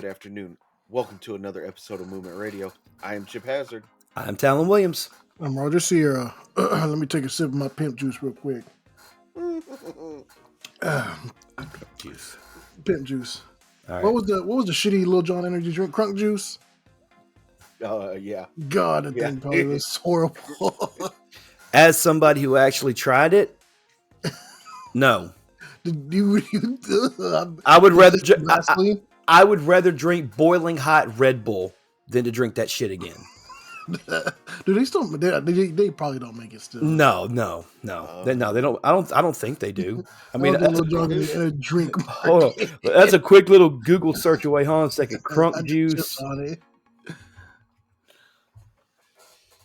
afternoon. Welcome to another episode of Movement Radio. I am Chip Hazard. I'm Talon Williams. I'm Roger Sierra. Let me take a sip of my Pimp Juice real quick. Juice. Pimp Juice. All right. What was the shitty Lil Jon energy drink? Crunk Juice? Yeah. God, that thing probably was horrible. As somebody who actually tried it, no. I would rather I would rather drink boiling hot Red Bull than to drink that shit again. Do they still? They probably don't make it still. No. They don't. I don't think they do. I mean, Lil Jon in a drink. Hold on. That's a quick little Google search away. Hold on a second. Crunk Juice.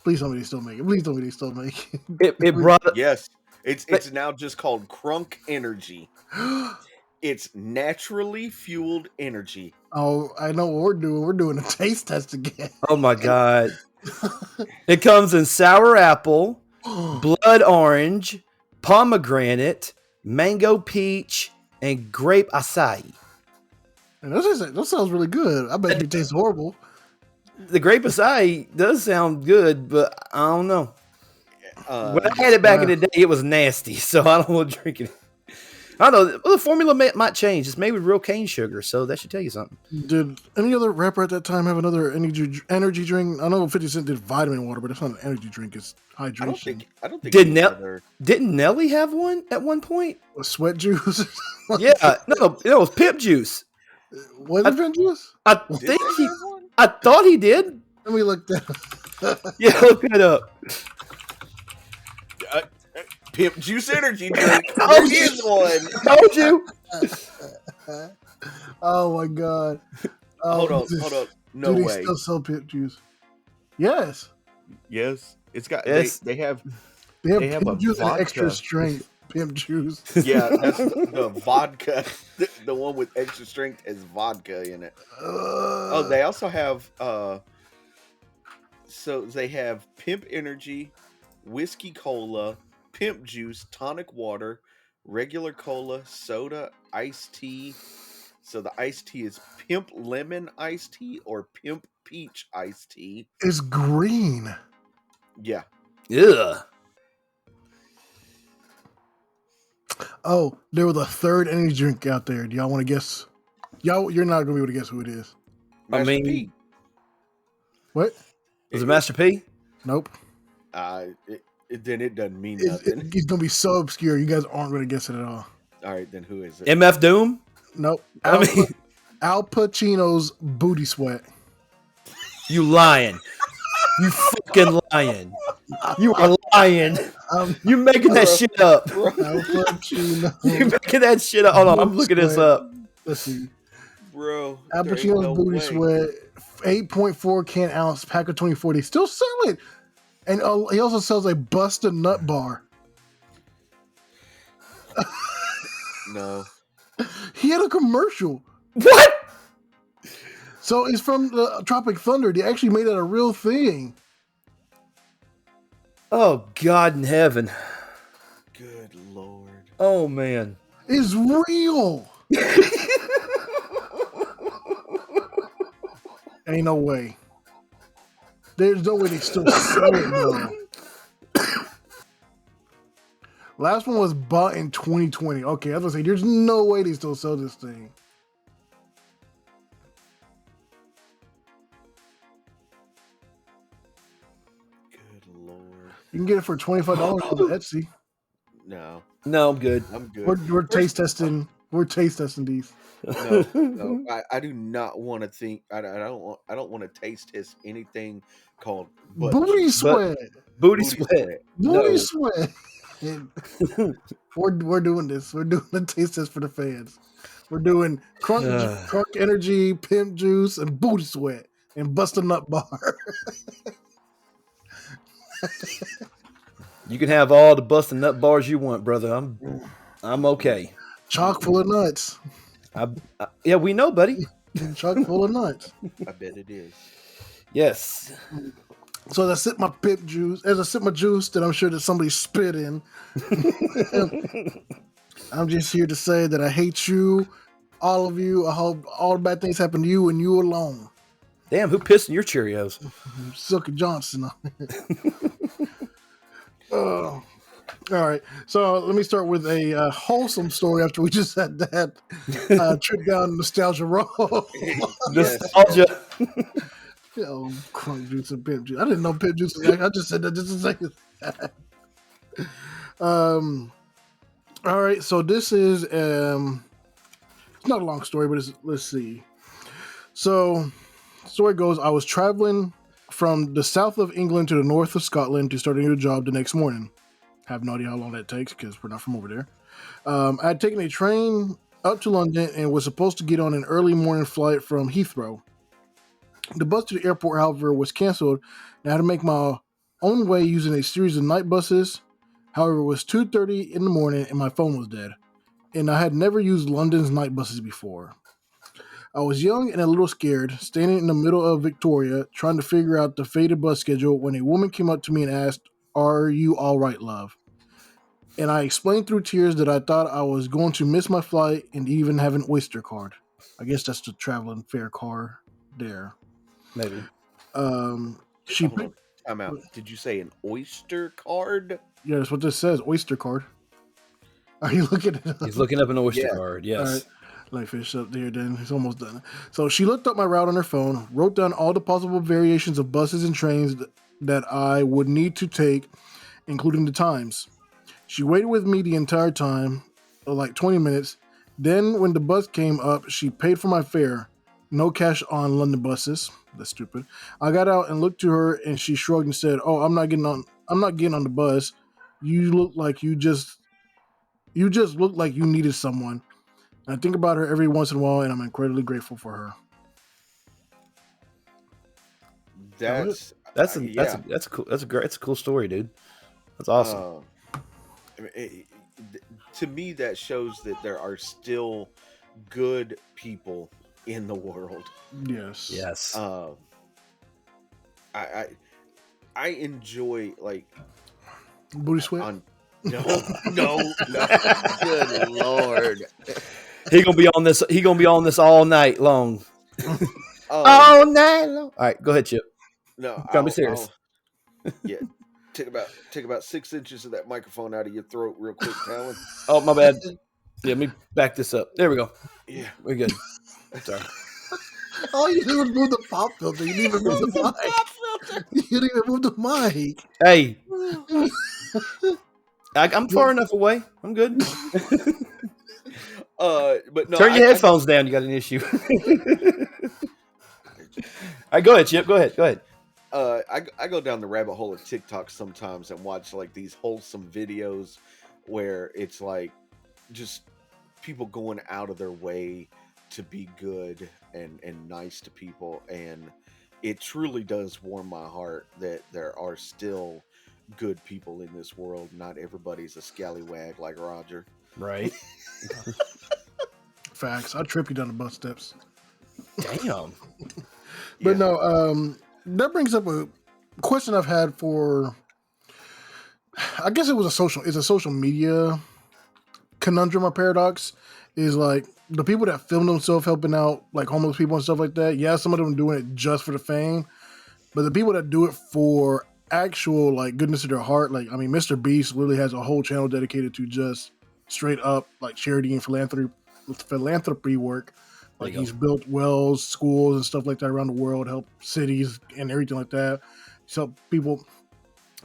Please tell me they still make it. Please tell me they still make it. It brought up. Yes. It's now just called Crunk Energy. It's naturally fueled energy. Oh, I know what we're doing. We're doing a taste test again. Oh my god! It comes in sour apple, blood orange, pomegranate, mango peach, and grape acai. And that sounds really good. I bet you it tastes horrible. The grape acai does sound good, but I don't know. When I had it back in the day, it was nasty, so I don't want to drink it. I don't know. The formula might change. It's made with real cane sugar, so that should tell you something. Did any other rapper at that time have another energy drink? I know 50 Cent did vitamin water, but it's not an energy drink. It's hydration. I don't think didn't Nelly have one at one point? Sweat juice? Yeah. No, it was Pimp Juice. Was it Pimp Juice? I thought he did. Let me look that. Yeah, look that up. Pimp Juice energy drink. There is one. Told you. Oh my god. Hold on. No do way. They still sell Pimp Juice? Yes. Yes. It's got. Yes. They have Pimp Juice and extra strength Pimp Juice. Yeah, that's the vodka. The one with extra strength has vodka in it. They also have. So they have Pimp Energy, Whiskey Cola, Pimp Juice, tonic water, regular cola, soda, iced tea. So the iced tea is Pimp Lemon iced tea or Pimp Peach iced tea. It's green. Yeah. Ugh. Oh, there was a third energy drink out there. Do y'all want to guess? You're not gonna be able to guess who it is. Master P. What? Was it Master P? Nope. Then it doesn't mean nothing. It's gonna be so obscure. You guys aren't gonna guess it at all. All right, then who is it? MF Doom? Nope. Al Pacino's Booty Sweat. You lying. You fucking lying. You are lying. You making that shit up. Al Pacino. You making that shit up. Hold on, I'm looking this up. Let's see. Bro. Al Pacino's Booty Sweat, 8.4 can ounce, pack of 24. They still sell it. And he also sells a Bust a Nut bar. No. He had a commercial. What? So it's from the Tropic Thunder. They actually made it a real thing. Oh, God in heaven. Good Lord. Oh, man. It's real. Ain't no way. There's no way they still sell it, though. Last one was bought in 2020. Okay, I was gonna say, there's no way they still sell this thing. Good Lord. You can get it for $25 on Etsy. No, I'm good. I'm good. We're taste testing. We're taste testing these. No. I do not want to think. I don't want to taste test anything called Booty Sweat. Booty Sweat. Booty Sweat. We're doing this. We're doing the taste test for the fans. We're doing Crunk Energy, Pimp Juice, and Booty Sweat, and Bust a Nut Bar. You can have all the busting nut bars you want, brother. I'm okay. Chock full of nuts. Yeah, we know, buddy. Chock full of nuts. I bet it is. Yes. So as I sip my Pimp Juice, as I sip my juice that I'm sure that somebody spit in, I'm just here to say that I hate you, all of you. I hope all the bad things happen to you and you alone. Damn, who pissed in your Cheerios? Silky Johnson. All right. So let me start with a wholesome story after we just had that trip down nostalgia road. Yes. Nostalgia. Crunk juice and Pimp Juice. I didn't know Pimp Juice was I just said that just to say that. All right. So this is it's not a long story, but let's see. So the story goes, I was traveling from the south of England to the north of Scotland to start a new job the next morning. Have no idea how long that takes because we're not from over there. I had taken a train up to London and was supposed to get on an early morning flight from Heathrow. The bus to the airport, however, was canceled, and I had to make my own way using a series of night buses. However, it was 2:30 in the morning and my phone was dead, and I had never used London's night buses before. I was young and a little scared, standing in the middle of Victoria, trying to figure out the faded bus schedule when a woman came up to me and asked, "Are you all right, love?" And I explained through tears that I thought I was going to miss my flight and even have an Oyster card. I guess that's the traveling fare car there. Maybe. She Hold on. Time out. Did you say an Oyster card? Yeah, that's what this says. Oyster card. Are you looking at it? He's looking up an Oyster Yeah. card. Yes. All right. Let me finish up there then. He's almost done. So she looked up my route on her phone, wrote down all the possible variations of buses and trains that I would need to take, including the times. She waited with me the entire time, like 20 minutes. Then when the bus came up, she paid for my fare. No cash on London buses. That's stupid. I got out and looked to her and she shrugged and said, "Oh, I'm not getting on the bus. You look like you just look like you needed someone." I think about her every once in a while, and I'm incredibly grateful for her. That's That's yeah. a cool. That's a cool story, dude. That's awesome. To me, that shows that there are still good people in the world. Yes. Yes. I enjoy like Booty sweat. no. Good Lord. He gonna be on this. He gonna be on this all night long. All night long. All right, go ahead, Chip. No, Gotta be serious. Yeah, take about 6 inches of that microphone out of your throat real quick, Talon. Oh, my bad. Yeah, let me back this up. There we go. Yeah, We're good. Sorry. All you did was move the pop filter. You didn't even move the mic. You didn't even move the mic. Hey, I'm far enough away. I'm good. but no, Turn your headphones down. You got an issue. All right, go ahead, Chip. Go ahead. I go down the rabbit hole of TikTok sometimes and watch like these wholesome videos where it's like just people going out of their way to be good and nice to people, and it truly does warm my heart that there are still good people in this world. Not everybody's a scallywag like Roger. Right. Facts. I'll trip you down the bus steps. Damn. But no, that brings up a question I've had for, I guess it's a social media conundrum or paradox, is like the people that film themselves helping out like homeless people and stuff like that. Yeah, some of them doing it just for the fame, but the people that do it for actual like goodness of their heart, like I mean, Mr. Beast literally has a whole channel dedicated to just straight up like charity and philanthropy work. Like he's built wells, schools, and stuff like that around the world, help cities and everything like that. So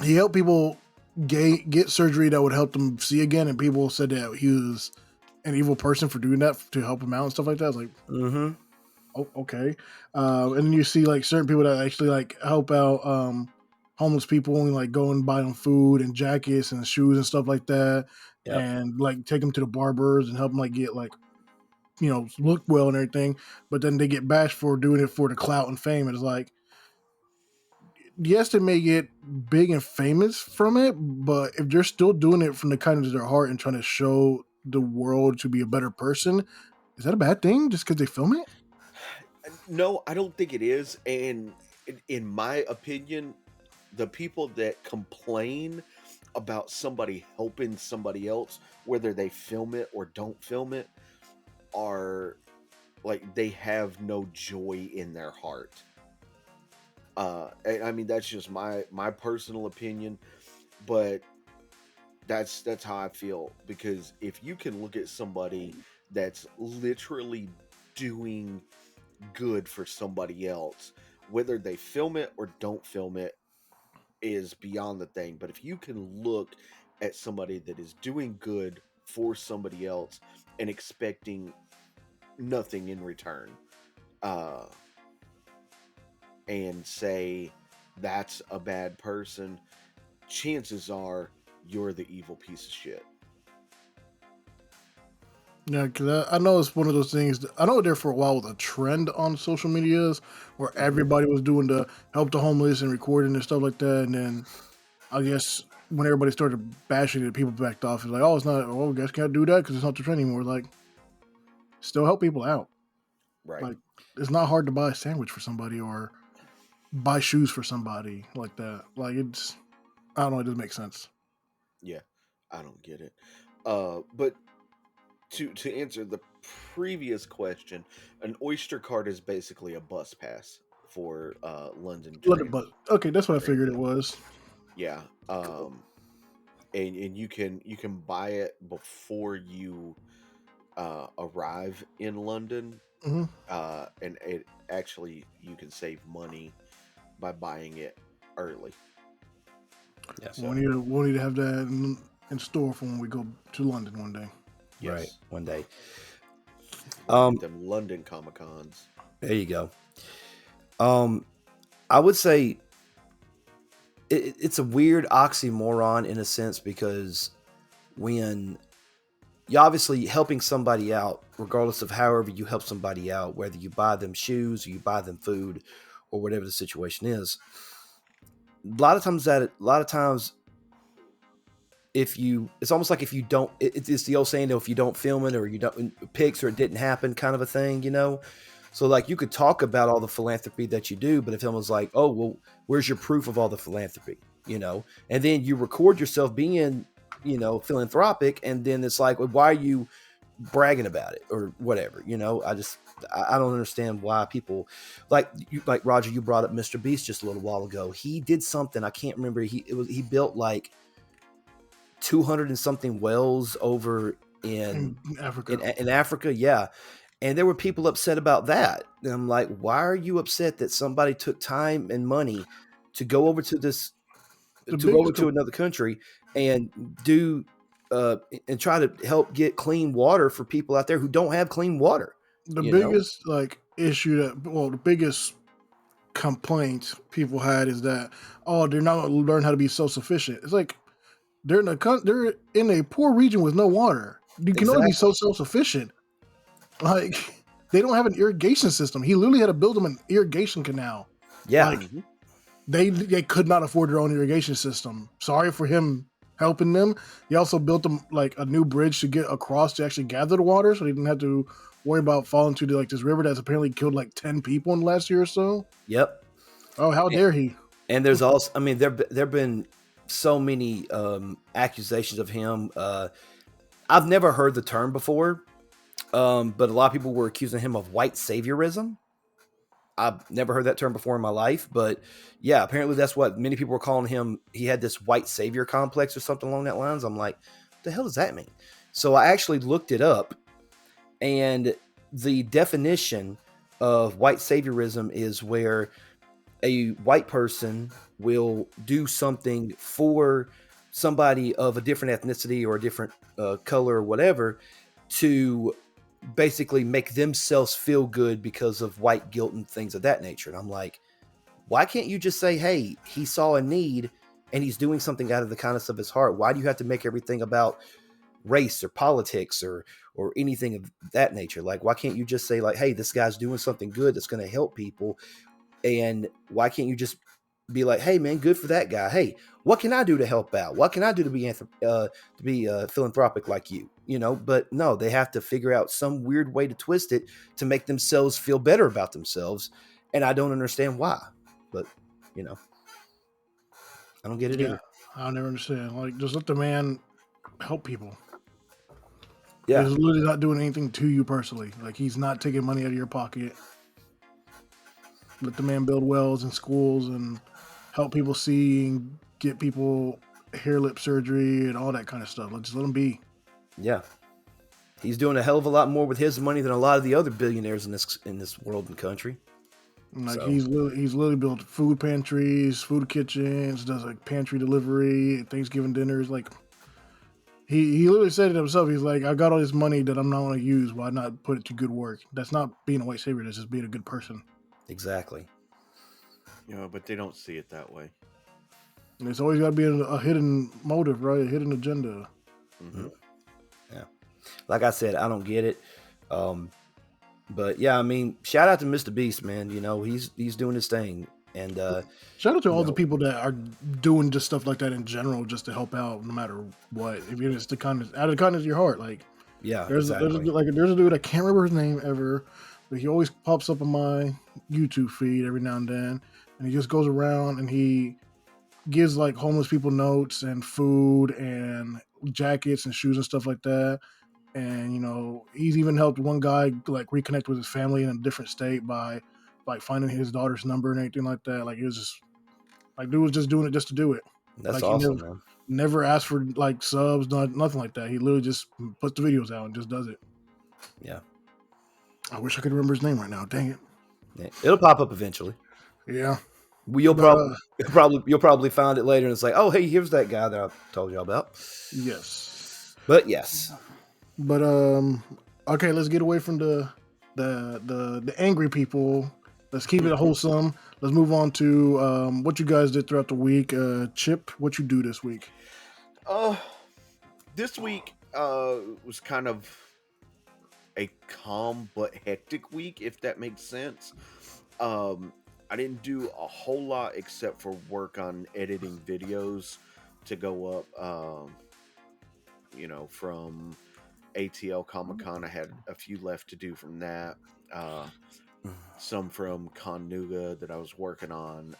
he helped people get surgery that would help them see again, and people said that he was an evil person for doing that to help him out and stuff like that. I was like, oh, okay. And then you see like certain people that actually like help out homeless people and like go and buy them food and jackets and shoes and stuff like that, and like take them to the barbers and help them like get like, you know, look well and everything, but then they get bashed for doing it for the clout and fame. And it's like, yes, they may get big and famous from it, but if they're still doing it from the kindness of their heart and trying to show the world to be a better person, is that a bad thing just because they film it? No, I don't think it is. And in my opinion, the people that complain about somebody helping somebody else, whether they film it or don't film it, are like they have no joy in their heart. I mean, that's just my personal opinion, but that's how I feel, because if you can look at somebody that's literally doing good for somebody else, whether they film it or don't film it is beyond the thing. But if you can look at somebody that is doing good for somebody else and expecting nothing in return, uh, and say that's a bad person, chances are you're the evil piece of shit. Yeah, because I know it's one of those things. I know there for a while was a trend on social medias where everybody was doing the help the homeless and recording and stuff like that. And then I guess when everybody started bashing it, people backed off. It's like, oh, it's not. Oh, I guess can't do that because it's not the trend anymore. Like, still help people out. Right. Like, it's not hard to buy a sandwich for somebody or buy shoes for somebody like that. Like, it's, I don't know. It doesn't make sense. Yeah, I don't get it. But to answer the previous question, an Oyster card is basically a bus pass for London But okay, that's what I figured it was. Yeah. And you can buy it before you arrive in London. Mm-hmm. And it actually, you can save money by buying it early. Yeah. So, We'll need to have that in store for when we go to London one day. yes. Right. One day. Them London Comic Cons. There you go. I would say it's a weird oxymoron in a sense, because when you're obviously helping somebody out, regardless of however you help somebody out, whether you buy them shoes or you buy them food or whatever the situation is, a lot of times it's almost like if you don't, it's the old saying, if you don't film it or you don't pics or it didn't happen kind of a thing, So like you could talk about all the philanthropy that you do, but if someone's like, oh, well, where's your proof of all the philanthropy, and then you record yourself being, philanthropic. And then it's like, well, why are you bragging about it or whatever? I don't understand why people like Roger, you brought up Mr. Beast just a little while ago. He did something. I can't remember. He built like 200 and something wells over in Africa. In Africa. Yeah. And there were people upset about that. And I'm like, why are you upset that somebody took time and money to go over to another country and do and try to help get clean water for people out there who don't have clean water? The biggest issue the biggest complaint people had is that, oh, they're not going to learn how to be self-sufficient. It's like they're in a poor region with no water. You can only be so self-sufficient. Like, they don't have an irrigation system. He literally had to build them an irrigation canal. Yeah. Like, they could not afford their own irrigation system. Sorry for him helping them. He also built them like a new bridge to get across to actually gather the water, so they didn't have to worry about falling to this river that's apparently killed like 10 people in the last year or so. Yep. Oh, how dare he? And there's also, I mean, there've been so many accusations of him. I've never heard the term before, but a lot of people were accusing him of white saviorism. I've never heard that term before in my life, but yeah, apparently that's what many people were calling him. He had this white savior complex or something along that lines. I'm like, what the hell does that mean? So I actually looked it up, and the definition of white saviorism is where a white person will do something for somebody of a different ethnicity or a different color or whatever to basically make themselves feel good because of white guilt and things of that nature. And I'm like, why can't you just say, hey, he saw a need and he's doing something out of the kindness of his heart? Why do you have to make everything about race or politics or anything of that nature? Like, why can't you just say like, hey, this guy's doing something good that's going to help people? And why can't you just be like, hey man, good for that guy. Hey, what can I do to help out? What can I do to be philanthropic like you? But no, they have to figure out some weird way to twist it to make themselves feel better about themselves. And I don't understand why, but I don't get it either. I'll never understand. Like, just let the man help people. Yeah. He's literally not doing anything to you personally. Like, he's not taking money out of your pocket. Let the man build wells in schools and help people see and get people hair lip surgery and all that kind of stuff. Like, just let him be. Yeah. He's doing a hell of a lot more with his money than a lot of the other billionaires in this world and country. Like, So. he's literally built food pantries, food kitchens, does like pantry delivery, Thanksgiving dinners. Like, he literally said it himself. He's like, I got all this money that I'm not going to use. Why not put it to good work? That's not being a white savior. That's just being a good person. Exactly. But they don't see it that way. And it's always got to be a hidden motive, right? A hidden agenda. Mm-hmm. Yeah. Like I said, I don't get it. But yeah, I mean, shout out to Mr. Beast, man. He's doing his thing. And shout out to all the people that are doing just stuff like that in general, just to help out, no matter what. If it's the kind of out of the kindness of your heart, like there's a dude, I can't remember his name ever, but he always pops up on my YouTube feed every now and then, and he just goes around and he gives like homeless people notes and food and jackets and shoes and stuff like that. And he's even helped one guy like reconnect with his family in a different state by like finding his daughter's number and anything like that. Like, it was just like, dude was just doing it just to do it. that's Like, awesome, he man. never asked for like subs, nothing like that. He literally just puts the videos out and just does it. Yeah. I wish I could remember his name right now. Dang it. Yeah. It'll pop up eventually. Yeah. You'll probably find it later, and it's like, oh, hey, here's that guy that I told you about. Yes. But yes. But okay, let's get away from the angry people. Let's keep it wholesome. Let's move on to what you guys did throughout the week. Chip, what you do this week? This week was kind of a calm but hectic week, if that makes sense. I didn't do a whole lot except for work on editing videos to go up. From ATL Comic Con, I had a few left to do from that. Some from Conuga that I was working on.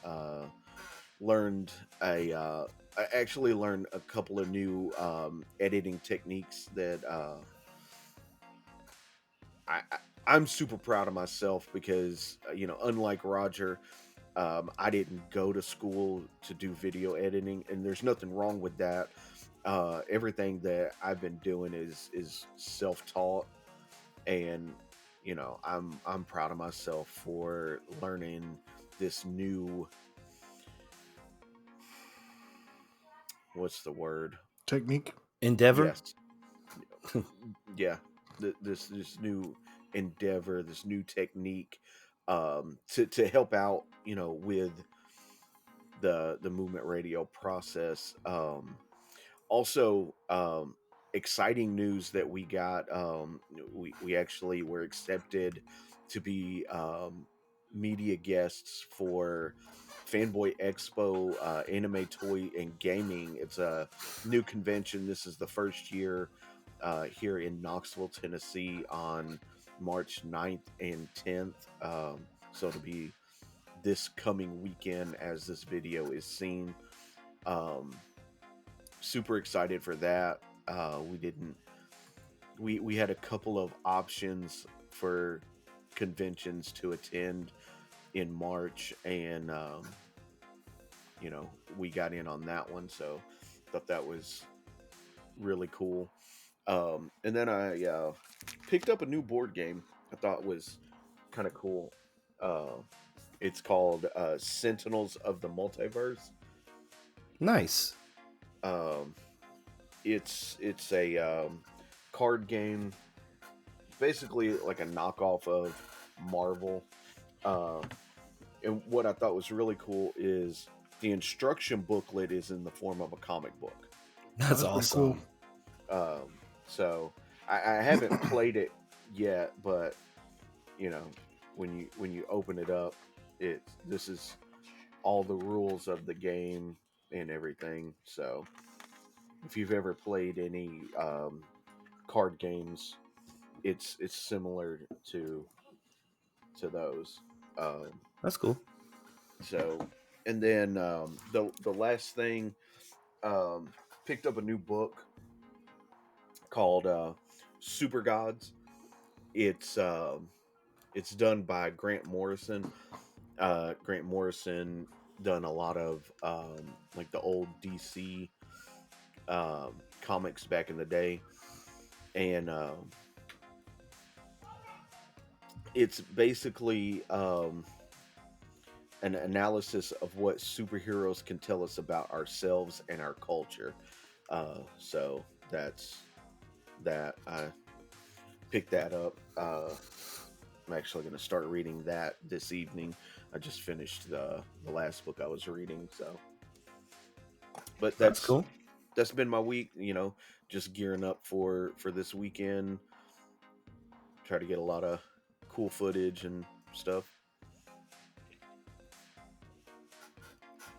I actually learned a couple of new editing techniques that I'm super proud of myself because, unlike Roger, I didn't go to school to do video editing, and there's nothing wrong with that. Everything that I've been doing is self-taught, and I'm proud of myself for learning this new, what's the word? Technique. Endeavor. Yes. Yeah. This new endeavor, this new technique, to help out, with the movement radio process. Also, exciting news that we got. We actually were accepted to be media guests for Fanboy Expo Anime Toy and Gaming. It's a new convention. This is the first year here in Knoxville, Tennessee on March 9th and 10th. So it'll be this coming weekend as this video is seen. Super excited for that. We had a couple of options for conventions to attend in March, and we got in on that one, so thought that was really cool. And then I picked up a new board game I thought was kind of cool. It's called Sentinels of the Multiverse. Nice. It's a card game, basically like a knockoff of Marvel. And what I thought was really cool is the instruction booklet is in the form of a comic book. That's awesome. Cool. So I haven't played it yet, but when you open it up, this is all the rules of the game and everything. So if you've ever played any card games, it's similar to those. That's cool. So, and then the last thing, picked up a new book called Super Gods. It's done by Grant Morrison. Grant Morrison done a lot of like the old DC comics back in the day, and it's basically an analysis of what superheroes can tell us about ourselves and our culture. So that's that. I picked that up. I'm actually going to start reading that this evening. I just finished the last book I was reading, so. But That's cool. That's been my week. Just gearing up for this weekend. Try to get a lot of cool footage and stuff.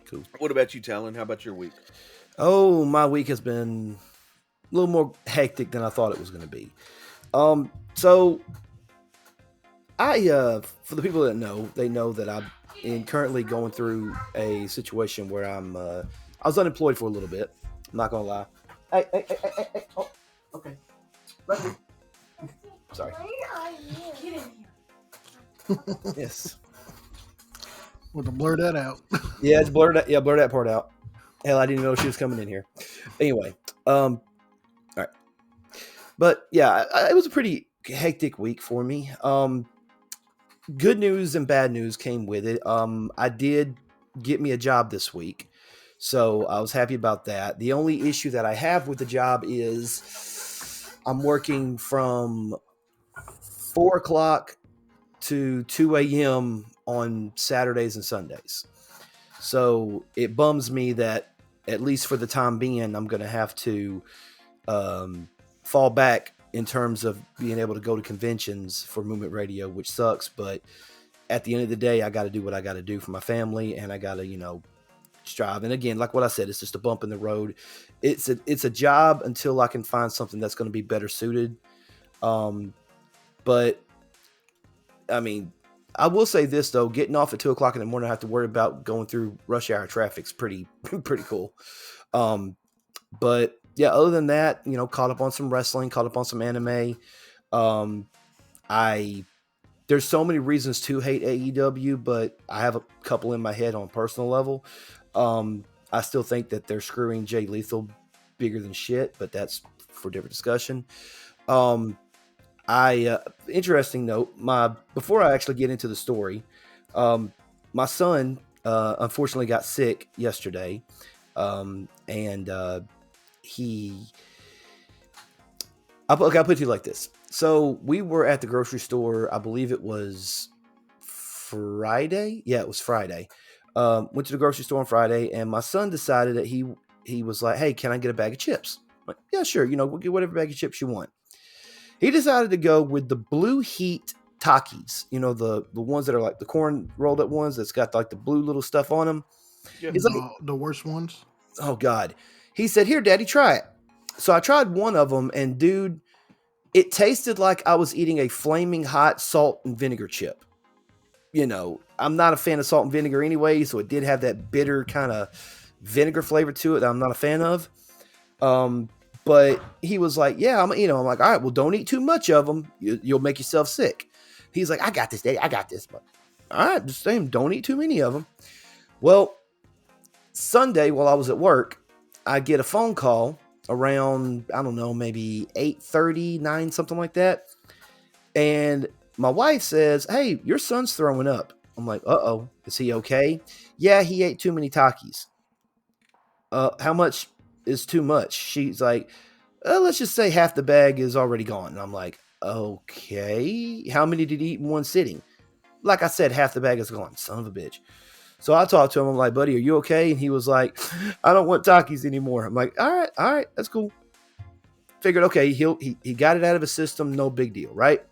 Cool. What about you, Talon? How about your week? Oh, my week has been a little more hectic than I thought it was going to be. So I, for the people that know, they know that I'm currently going through a situation where I was unemployed for a little bit. I'm not gonna lie. Hey. Oh, okay. Sorry. Get in here. Yes. Well, to blur that out. Yeah, it's blur that part out. Hell, I didn't know she was coming in here. Anyway, all right. But yeah, it was a pretty hectic week for me. Good news and bad news came with it. I did get me a job this week, so I was happy about that. The only issue that I have with the job is I'm working from 4 o'clock to 2 a.m. on Saturdays and Sundays. So it bums me that, at least for the time being, I'm going to have to fall back in terms of being able to go to conventions for Movement Radio, which sucks. But at the end of the day, I got to do what I got to do for my family, and I got to, strive. And again, like what I said, it's just a bump in the road. It's a job until I can find something that's going to be better suited. But I mean, I will say this though: getting off at 2 o'clock in the morning, I have to worry about going through rush hour traffic's pretty cool. But yeah, other than that, caught up on some wrestling, caught up on some anime. There's so many reasons to hate AEW, but I have a couple in my head on a personal level. I still think that they're screwing Jay Lethal bigger than shit, but that's for a different discussion. Interesting note, before I actually get into the story, my son unfortunately got sick yesterday, and I'll put it to you like this. So we were at the grocery store. I believe it was Friday. Yeah, it was Friday. Went to the grocery store on Friday, and my son decided that he was like, "Hey, can I get a bag of chips?" I'm like, yeah, sure. We'll get whatever bag of chips you want. He decided to go with the Blue Heat Takis. The ones that are like the corn rolled up ones that's got like the blue little stuff on them. Yeah, the worst ones. Oh God. He said, "Here, Daddy, try it." So I tried one of them, and dude, it tasted like I was eating a flaming hot salt and vinegar chip. I'm not a fan of salt and vinegar anyway, so it did have that bitter kind of vinegar flavor to it that I'm not a fan of. But he was like, "Yeah, I'm like, all right, well, don't eat too much of them. You'll make yourself sick." He's like, "I got this, Daddy. I got this." But, all right, just saying, don't eat too many of them. Well, Sunday while I was at work, I get a phone call around, I don't know, maybe 8:30, 9, something like that. And my wife says, "Hey, your son's throwing up." I'm like, "Uh-oh, is he okay?" "Yeah, he ate too many Takis." How much is too much? She's like, "Let's just say half the bag is already gone." And I'm like, "Okay, how many did he eat in one sitting?" Like I said, half the bag is gone. Son of a bitch. So I talked to him. I'm like, "Buddy, are you okay?" And he was like, "I don't want Takis anymore." I'm like, all right, that's cool. Figured, okay, he got it out of his system. No big deal, right?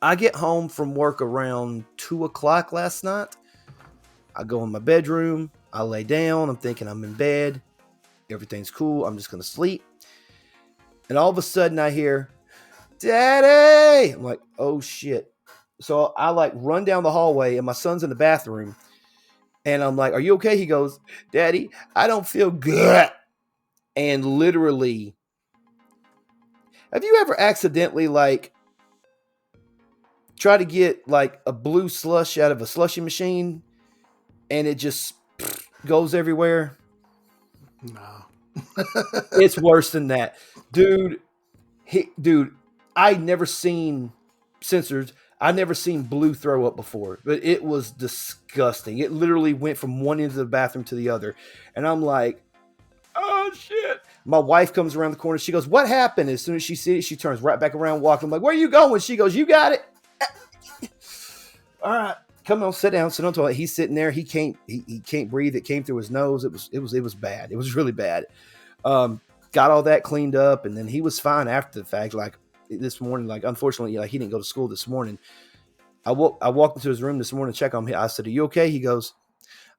I get home from work around 2 o'clock last night. I go in my bedroom. I lay down. I'm thinking I'm in bed. Everything's cool. I'm just going to sleep. And all of a sudden I hear, "Daddy!" I'm like, oh shit. So I like run down the hallway, and my son's in the bathroom. And I'm like, "Are you okay?" He goes, "Daddy, I don't feel good." And literally Have you ever accidentally like try to get like a blue slush out of a slushy machine and it just goes everywhere? No. It's worse than that. Dude, I never seen sensors. I never seen blue throw up before, but it was disgusting. It literally went from one end of the bathroom to the other. And I'm like, oh shit. My wife comes around the corner. She goes, what happened? As soon as she sees it, she turns right back around walking. I'm like, where are you going? She goes, you got it. All right. Come on, sit down. Sit on the toilet. He's sitting there. He can't breathe. It came through his nose. It was bad. It was really bad. Got all that cleaned up, and then he was fine after the fact. Like this morning, like unfortunately, like he didn't go to school this morning. I walked into his room this morning to check on him. I said, are you okay? He goes,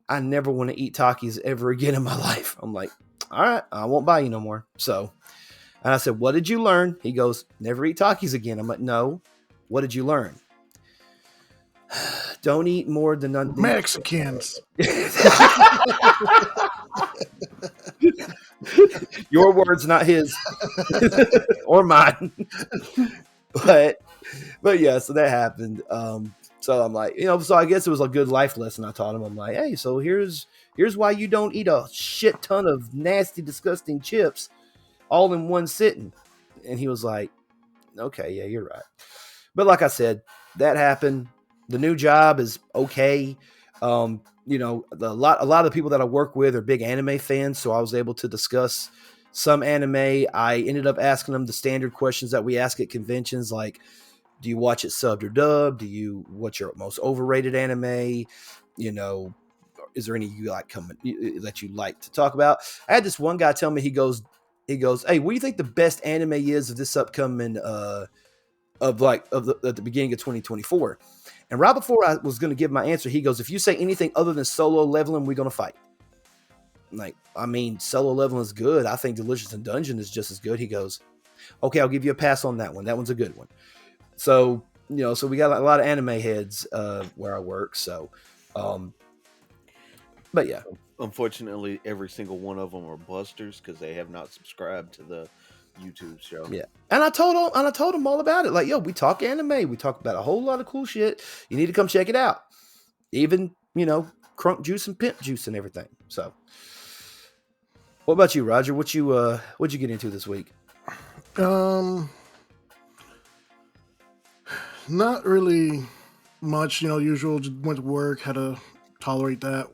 I never want to eat Takis ever again in my life. I'm like, all right, I won't buy you no more. So, and I said, what did you learn? He goes, never eat Takis again. I'm like, no. What did you learn? Don't eat more than Mexicans. Your words, not his or mine. But yeah, so that happened. So I'm like, so I guess it was a good life lesson I taught him. I'm like, hey, so here's why you don't eat a shit ton of nasty, disgusting chips all in one sitting. And he was like, okay, yeah, you're right. But like I said, that happened. The new job is okay. A lot of the people that I work with are big anime fans, so I was able to discuss some anime. I ended up asking them the standard questions that we ask at conventions, like, do you watch it subbed or dubbed? What's your most overrated anime? Is there any you like that you like to talk about? I had this one guy tell me, he goes, hey, what do you think the best anime is of this upcoming at the beginning of 2024? And right before I was going to give my answer, he goes, if you say anything other than Solo Leveling, we're going to fight. I'm like, I mean, Solo Leveling is good. I think Delicious in Dungeon is just as good. He goes, okay, I'll give you a pass on that one. That one's a good one. So, so we got a lot of anime heads where I work. So, but yeah. Unfortunately, every single one of them are busters because they have not subscribed to the YouTube show. Yeah. And I told him all about it. Like, yo, we talk anime. We talk about a whole lot of cool shit. You need to come check it out. Even, Crunk Juice and Pimp Juice and everything. So what about you, Roger? What'd you get into this week? Not really much, usual. Just went to work, had to tolerate that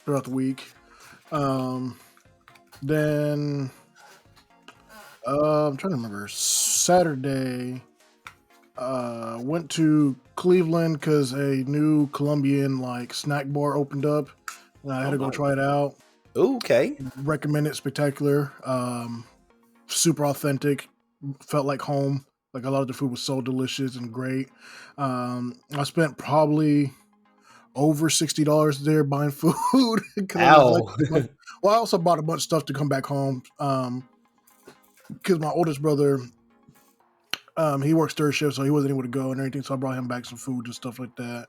throughout the week. Then I'm trying to remember. Saturday, went to Cleveland because a new Colombian snack bar opened up, and I had to go try it out. Okay. Recommend it. Spectacular. Super authentic. Felt like home. Like a lot of the food was so delicious and great. I spent probably over $60 there buying food. Ow. Well, I also bought a bunch of stuff to come back home. Because my oldest brother, he works third shift, so he wasn't able to go and everything. So I brought him back some food and stuff like that.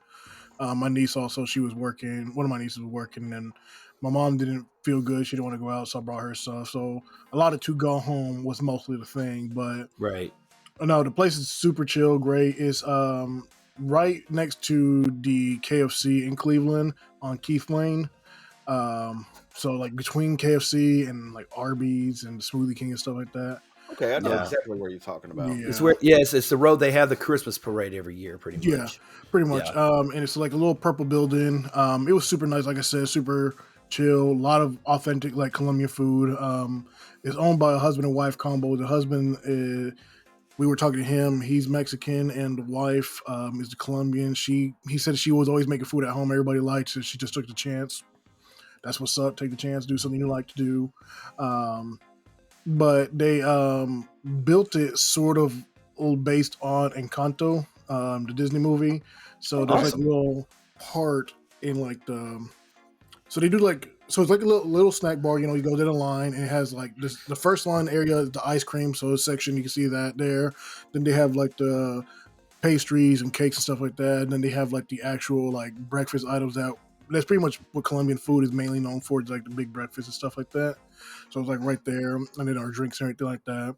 My niece also, she was working. One of my nieces was working, and my mom didn't feel good. She didn't want to go out, so I brought her stuff. So a lot of to go home was mostly the thing. But right. No, the place is super chill, great. It's right next to the KFC in Cleveland on Keith Lane. So between KFC and Arby's and Smoothie King and stuff like that. Okay, I know exactly where you're talking about. Yeah. It's the road they have the Christmas parade every year, pretty much. Yeah, pretty much. Yeah. And it's like a little purple building. It was super nice, like I said, super chill. A lot of authentic Colombian food. It's owned by a husband and wife combo. The husband we were talking to him. He's Mexican, and the wife is the Colombian. He said she was always making food at home. Everybody liked it. She just took the chance. That's what's up. Take the chance. Do something you like to do. But they built it sort of based on Encanto, the Disney movie. So there's a little part in so they do so it's like a little snack bar. You go down a line, and it has the first line area is the ice cream. So a section, you can see that there. Then they have the pastries and cakes and stuff like that. And then they have the actual breakfast items that's pretty much what Colombian food is mainly known for. It's the big breakfast and stuff like that. So it's right there, and then our drinks and everything like that.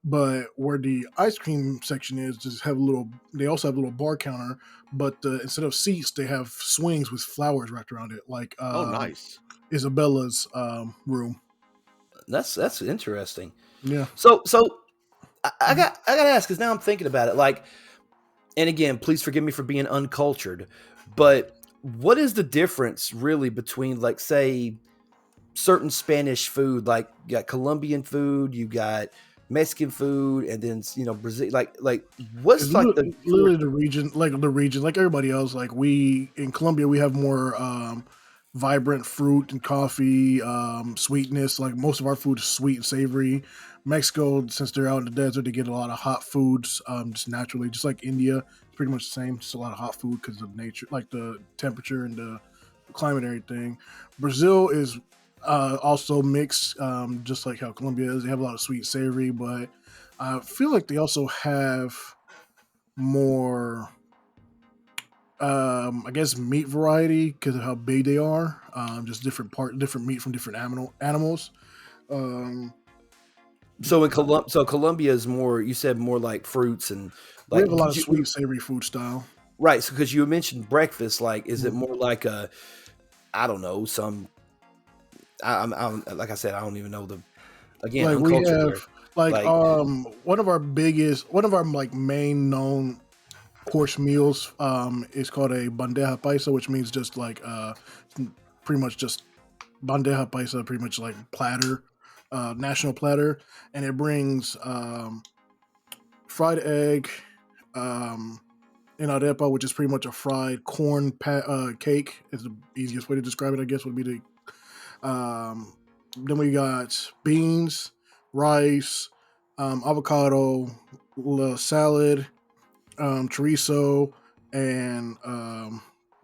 But where the ice cream section is, just have a little. They also have a little bar counter, but instead of seats, they have swings with flowers wrapped around it, like nice. Isabella's room. That's interesting. Yeah. So I got to ask, because now I'm thinking about it. Like, and again, please forgive me for being uncultured, but what is the difference really between, like, say, certain Spanish food? Like, you got Colombian food, you got Mexican food, and then Brazil. Like what's It's like the literally the region, like everybody else. Like we in Colombia, we have more vibrant fruit and coffee, sweetness. Like most of our food is sweet and savory. Mexico, since they're out in the desert, they get a lot of hot foods, just naturally. Just like India, it's pretty much the same. Just a lot of hot food because of nature, like the temperature and the climate and everything. Brazil is also mixed, just like how Colombia is. They have a lot of sweet and savory, but I feel like they also have more I guess meat variety because of how big they are. Just different meat from different animals. Um, so Colombia is more, you said, more like fruits and we like have a lot of sweet, savory food style. right. So because you mentioned breakfast, like, is it more like a, I don't know, some I'm like I said, I don't even know the, again, Like we uncultured have one of our like main known course meals is called a bandeja paisa, which means just like pretty much just bandeja paisa, pretty much like platter, national platter, and it brings fried egg, in arepa, which is pretty much a fried corn cake. Is the easiest way to describe it, I guess, would be the. Then we got beans, rice, avocado, salad, chorizo, and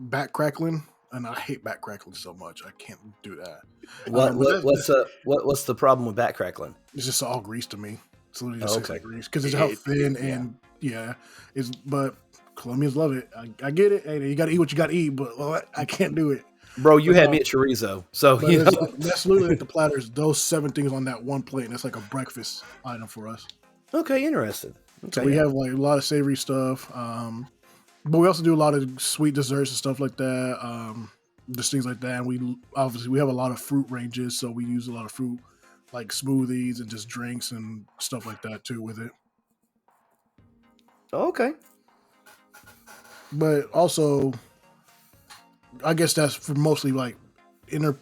back crackling. And I hate back crackling so much. I can't do that. What's the problem with back crackling? It's just all grease to me. It's literally just like grease because it's how thin and but Colombians love it. I get it. Hey, you got to eat what you got to eat, but I can't do it. Bro, you had me at chorizo, so that's literally like the platters. Those 7 things on that one plate, and that's like a breakfast item for us. Okay, interesting. Okay, so we have like a lot of savory stuff, but we also do a lot of sweet desserts and stuff like that. Just things like that. And we have a lot of fruit ranges, so we use a lot of fruit, like smoothies and just drinks and stuff like that too with it. Okay. But also, I guess that's for mostly like inner.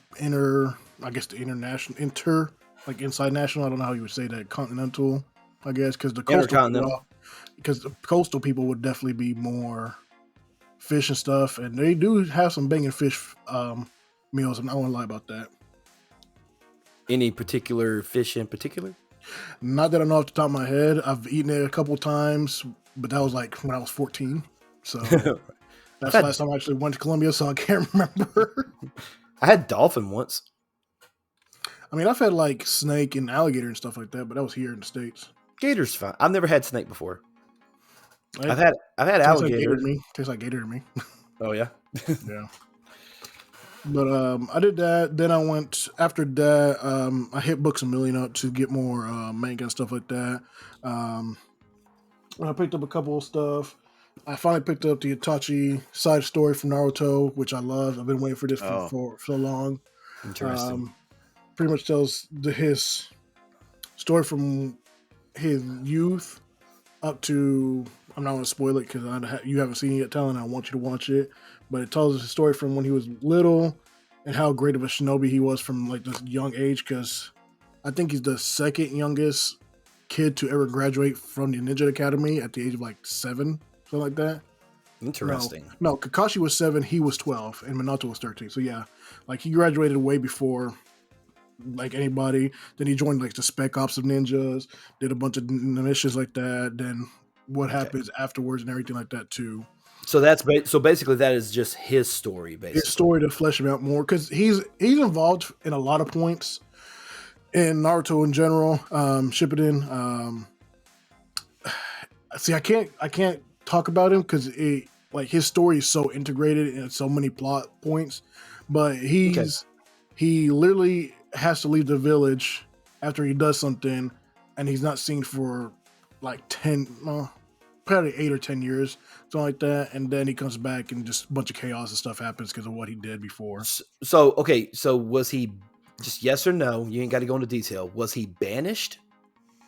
I guess the international, like inside national. I don't know how you would say that, continental. I guess because the coastal people would definitely be more fish and stuff, and they do have some banging fish meals. I'm not gonna lie about that. Any particular fish in particular? Not that I know off the top of my head. I've eaten it a couple times, but that was like when I was 14. So that's the last time I actually went to Colombia, so I can't remember. I had dolphin once. I mean, I've had like snake and alligator and stuff like that, but that was here in the States. Gator's fine. I've never had snake before. I've had alligator. Tastes like gator to me. Oh yeah. Yeah. But I did that. Then I went after that. I hit Books a Million up to get more manga and stuff like that. I picked up a couple of stuff. I finally picked up the Itachi side story from Naruto, which I love. I've been waiting for this for so long. Interesting. Pretty much tells his story from his youth up to. I'm not going to spoil it because you haven't seen it yet, Talon. I want you to watch it. But it tells his story from when he was little and how great of a shinobi he was from like this young age. Because I think he's the second youngest kid to ever graduate from the Ninja Academy at the age of like 7, something like that. Interesting. No, Kakashi was 7, he was 12, and Minato was 13. So yeah, like he graduated way before like anybody. Then he joined like the Spec Ops of Ninjas, did a bunch of missions like that. Then what happens afterwards and everything like that too. So so basically that is just his story, basically. His story to flesh him out more because he's involved in a lot of points in Naruto in general. Shippuden. See, I can't talk about him because like his story is so integrated in so many plot points, but he literally has to leave the village after he does something and he's not seen for like 10, probably 8 or 10 years, something like that. And then he comes back and just a bunch of chaos and stuff happens because of what he did before. So was he, just yes or no? You ain't got to go into detail. Was he banished?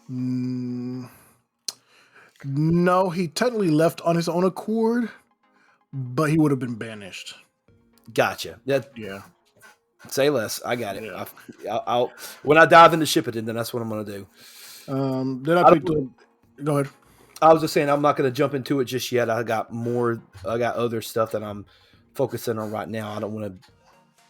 No, he technically left on his own accord, but he would have been banished. Gotcha. Yeah. Say less. I got it. Yeah. I'll when I dive into Shippuden, then that's what I'm going to do. Then I picked up. Go ahead. I was just saying I'm not going to jump into it just yet. I got other stuff that I'm focusing on right now. I don't want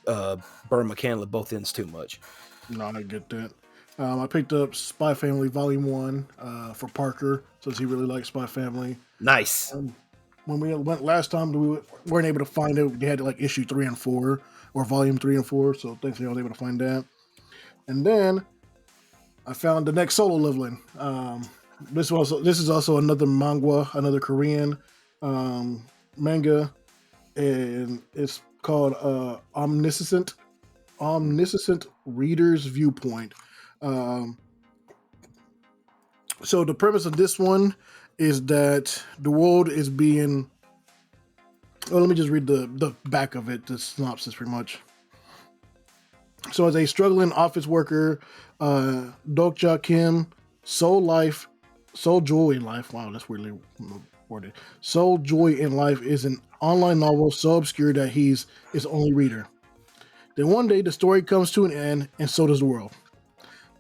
to burn my candle at both ends too much. No, I get that. I picked up Spy Family Volume 1 for Parker, since he really likes Spy Family. Nice. When we went last time, we weren't able to find it. They had like issue 3 and 4, or volume 3 and 4, so thankfully I was able to find that. And then I found the next solo leveling. This is also another manga, another Korean manga, and it's called Omniscient Reader's Viewpoint. So the premise of this one is that the world is being. Well, let me just read the back of it, the synopsis, pretty much. So, as a struggling office worker, Dokja Kim, Soul Joy in Life. Wow, that's weirdly worded. Soul Joy in Life is an online novel so obscure that he's its only reader. Then one day, the story comes to an end, and so does the world.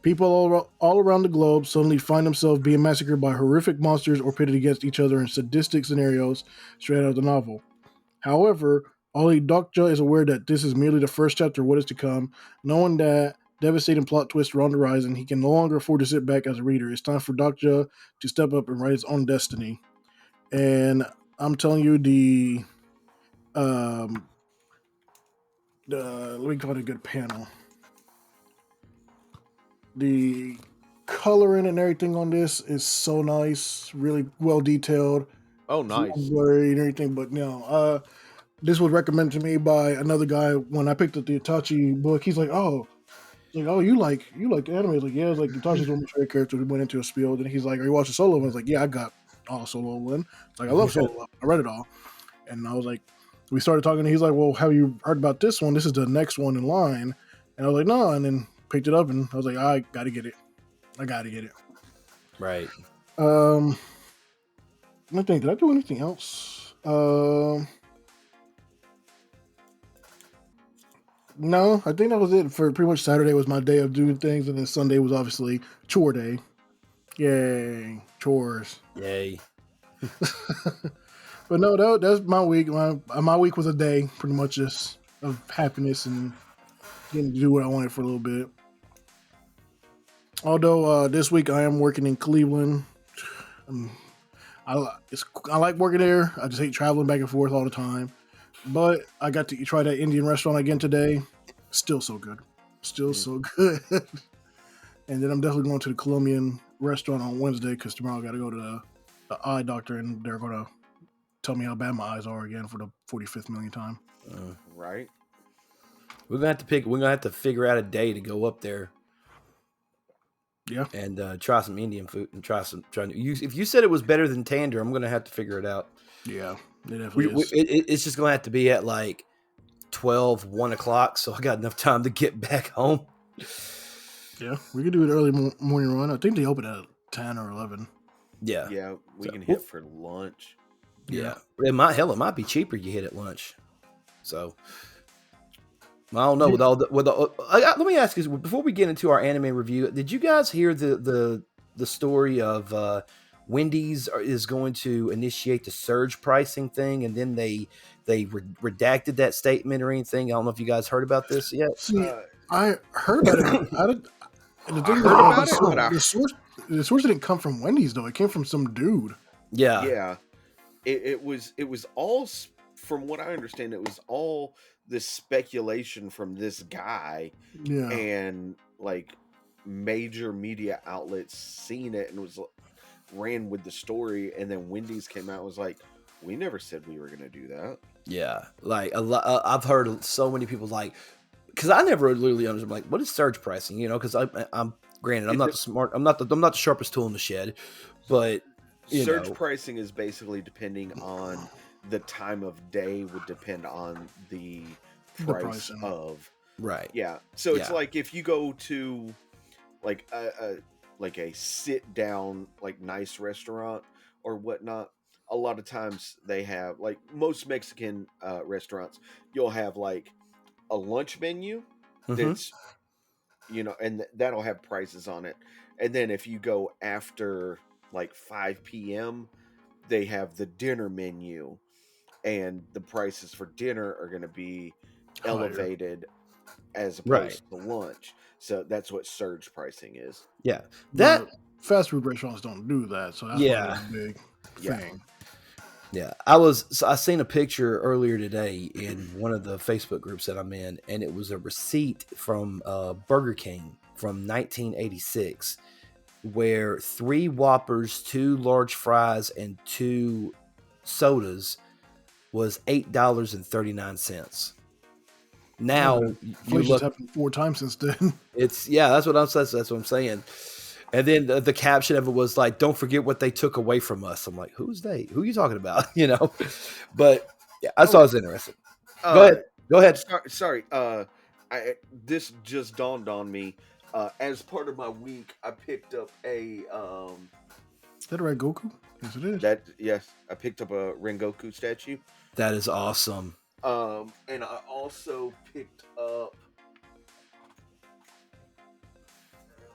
People all around the globe suddenly find themselves being massacred by horrific monsters or pitted against each other in sadistic scenarios straight out of the novel. However, only Dokja is aware that this is merely the first chapter of what is to come. Knowing that devastating plot twists are on the horizon, he can no longer afford to sit back as a reader. It's time for Dokja to step up and write his own destiny. And I'm telling you, let me call it a good panel. The coloring and everything on this is so nice, really well detailed. Oh, nice. Blurry and everything, but no. This was recommended to me by another guy when I picked up the Itachi book. He's like, "Oh, you like anime?" I was like, "Yeah." It's like Itachi's one of my favorite characters. We went into a spiel, and he's like, "Are you watching Solo?" I was like, "Yeah, I got all Solo one." It's like, I love Solo. I read it all, and I was like, we started talking, and he's like, "Well, have you heard about this one? This is the next one in line." And I was like, "No," and then picked it up, and I was like, "I gotta get it. I gotta get it." Right. I think, did I do anything else? No, I think that was it. For pretty much Saturday was my day of doing things, and then Sunday was obviously chore day. Yay, chores. Yay. But no, that's my week. My week was a day, pretty much just of happiness and getting to do what I wanted for a little bit. Although this week I am working in Cleveland. I like working there. I just hate traveling back and forth all the time. But I got to try that Indian restaurant again today. Still so good. So good. And then I'm definitely going to the Colombian restaurant on Wednesday because tomorrow I got to go to the eye doctor and they're going to tell me how bad my eyes are again for the 45th millionth time. Right. We're gonna have to figure out a day to go up there. Yeah. And try some Indian food and if you said it was better than Tander, I'm gonna have to figure it out. Yeah, it definitely is. It's just gonna have to be at like 12, 1 o'clock, so I got enough time to get back home. Yeah, we could do an early morning run. I think they open at 10 or 11. Yeah. Yeah, we can hit for lunch. Yeah. It might be cheaper you hit at lunch. So I don't know. Let me ask you before we get into our anime review. Did you guys hear the story of Wendy's is going to initiate the surge pricing thing, and then they redacted that statement or anything? I don't know if you guys heard about this yet. See, I heard about it. The source didn't come from Wendy's though. It came from some dude. Yeah. Yeah. It was all, from what I understand, it was all this speculation from this guy. Yeah. And like major media outlets seen it and ran with the story, and then Wendy's came out and was like, we never said we were gonna do that. Yeah, like a lot. I've heard so many people like, because I never literally understood like what is surge pricing, because I'm Granted, I'm not the smart. I'm not the sharpest tool in the shed, but surge pricing is basically depending on the time of day. Would depend on the price of right. Yeah. So it's like if you go to like a sit down like nice restaurant or whatnot. A lot of times they have like most Mexican restaurants. You'll have like a lunch menu that's and that'll have prices on it. And then if you go after like 5 p.m., they have the dinner menu, and the prices for dinner are going to be elevated as opposed to lunch. So that's what surge pricing is. Yeah. But fast food restaurants don't do that, so that's probably a big thing. Yeah, I seen a picture earlier today in one of the Facebook groups that I'm in, and it was a receipt from Burger King from 1986, where 3 Whoppers, 2 large fries, and 2 sodas was $8.39. Now you look happened 4 times since then. That's what I'm saying. And then the caption of it was like, "Don't forget what they took away from us." I'm like, "Who's they? Who are you talking about?" But yeah, I thought it was interesting. Go ahead. Sorry. This just dawned on me. As part of my week, I picked up a. Is that a Rengoku? Yes, it is. Yes, I picked up a Rengoku statue. That is awesome. And I also picked up.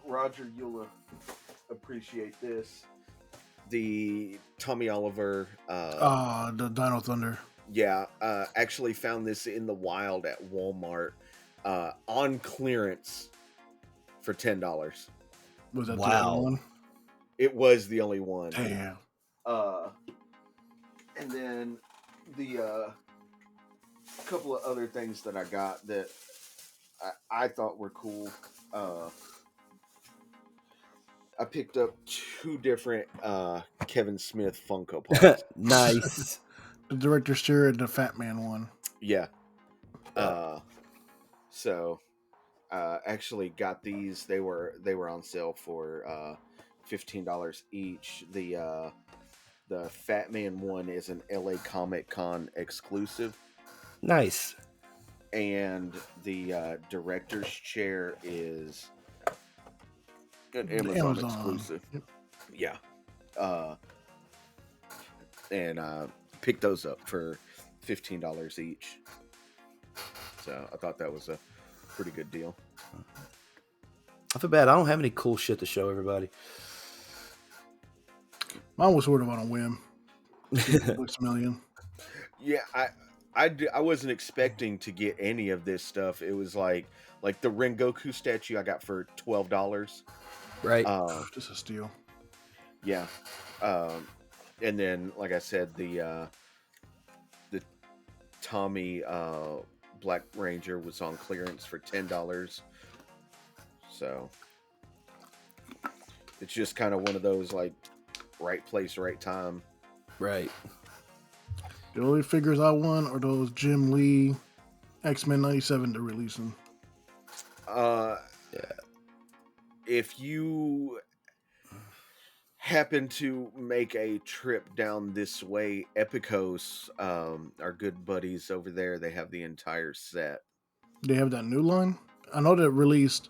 Roger, you'll appreciate this. The Tommy Oliver. The Dino Thunder. Yeah, actually found this in the wild at Walmart on clearance for $10. Was that the only one? It was the only one. Damn. And then the couple of other things that I got that I thought were cool. I picked up 2 different Kevin Smith Funko Pops. Nice. The director's chair and the Fat Man one. Yeah. So actually got these. They were on sale for $15 each. The Fat Man one is an LA Comic Con exclusive. Nice. And the director's chair is an Amazon exclusive. Yep. Yeah. And picked those up for $15 each. So I thought that was a pretty good deal. I feel bad. I don't have any cool shit to show everybody. Mine was sort of on a whim. Looks million. Yeah, I wasn't expecting to get any of this stuff. It was like the Rengoku statue I got for $12. Right. Just a steal. Yeah. And then, like I said, the Tommy Black Ranger was on clearance for $10. So it's just kind of one of those like right place, right time. Right. The only figures I want are those Jim Lee X-Men 97 they're releasing. Yeah. If you happen to make a trip down this way, Epicos, our good buddies over there, they have the entire set. They have that new line? I know that released.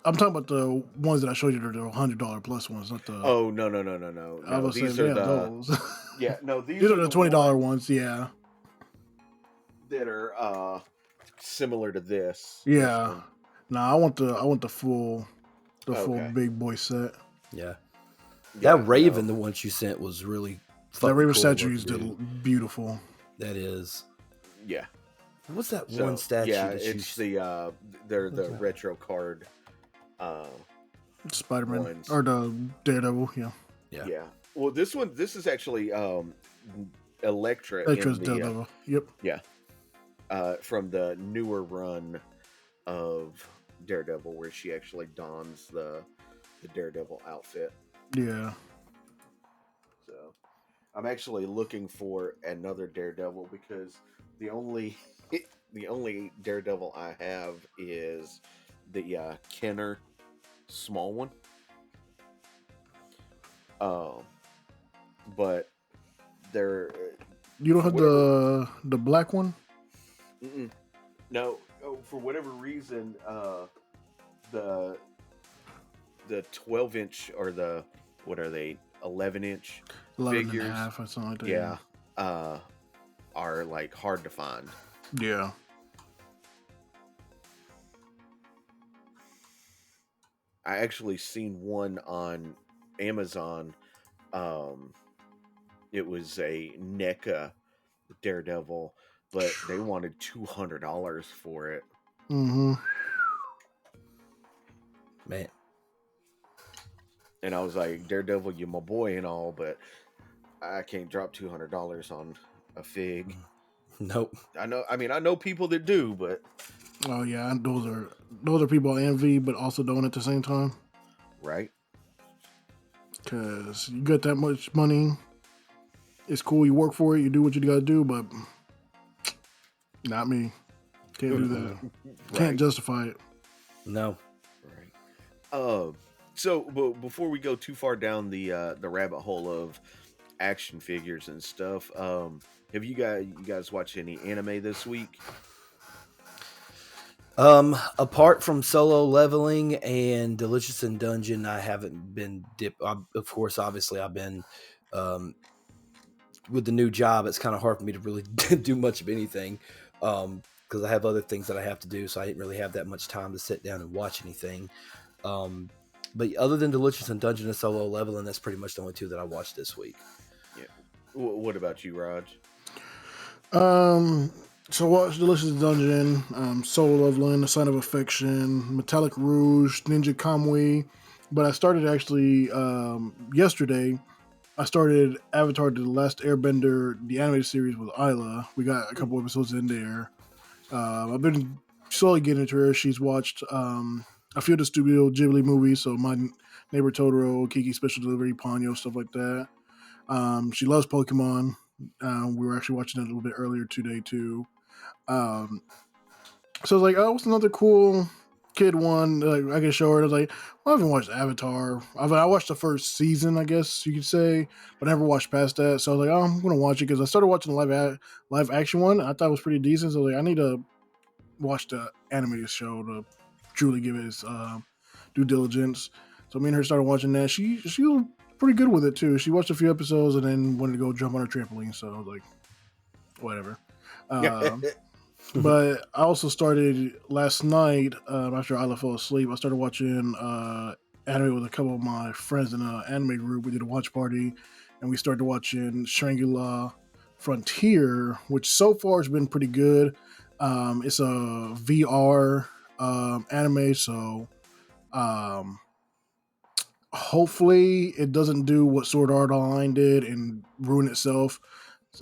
I'm talking about the ones that I showed you. They're the $100 plus ones, not the. Oh no! I was these saying, are the those. Yeah, no, these are the $20 ones. Yeah. That are similar to this. Yeah. No, I want the full big boy set. Yeah. That Raven, the one you sent, was really fucking that Raven cool statue is beautiful. That is. Yeah. What's that one statue? Yeah, it's they're the retro card. Spider-Man ones. or the Daredevil. Yeah. Yeah. Well, this is actually Elektra. Elektra's Daredevil. Yep. Yeah. From the newer run of Daredevil, where she actually dons the Daredevil outfit. Yeah. So, I'm actually looking for another Daredevil because the only Daredevil I have is the Kenner small one. But they're You don't have the black one? No, for whatever reason, the 12-inch or the, what are they, 11-inch 11 figures, and a half or something like that. Yeah, are like hard to find. Yeah. I actually seen one on Amazon. It was a NECA Daredevil, but they wanted $200 for it. Mm-hmm. Man. And I was like, Daredevil, you're my boy and all, but I can't drop $200 on a fig. Nope. I know people that do, but Oh yeah, those are people I envy, but also don't at the same time. Right. Because you got that much money, it's cool. You work for it, you do what you got to do, but not me. Can't do that. Right. Can't justify it. No. Right. So before we go too far down the rabbit hole of action figures and stuff, have you guys watched any anime this week? Apart from Solo Leveling and Delicious in Dungeon, I haven't been of course, obviously, I've been with the new job. It's kind of hard for me to really do much of anything because I have other things that I have to do, so I didn't really have that much time to sit down and watch anything. But other than Delicious in Dungeon and Solo Leveling, that's pretty much the only two that I watched this week. Yeah. What about you, Raj? So watch Delicious Dungeon, Soul Leveling, The Sign of Affection, Metallic Rouge, Ninja Kamui. But I started actually yesterday. I started Avatar: The Last Airbender, the animated series with Isla. We got a couple episodes in there. I've been slowly getting into her. She's watched a few of the Studio Ghibli movies, so My Neighbor Totoro, Kiki's Special Delivery, Ponyo, stuff like that. She loves Pokemon. We were actually watching it a little bit earlier today too. So I was like, oh, what's another cool kid one I can show her? I was like, well, I haven't watched Avatar. I watched the first season, I guess you could say, but I never watched past that. So I was like, oh, I'm going to watch it because I started watching the live action one. I thought it was pretty decent. So I was like, I need to watch the animated show to truly give it its due diligence. So me and her started watching that. She was pretty good with it too. She watched a few episodes and then wanted to go jump on her trampoline. So I was like, whatever. But I also started last night after Isla fell asleep. I started watching anime with a couple of my friends in an anime group. We did a watch party, and we started watching Shangri-La Frontier, which so far has been pretty good. It's a VR anime, so hopefully it doesn't do what Sword Art Online did and ruin itself.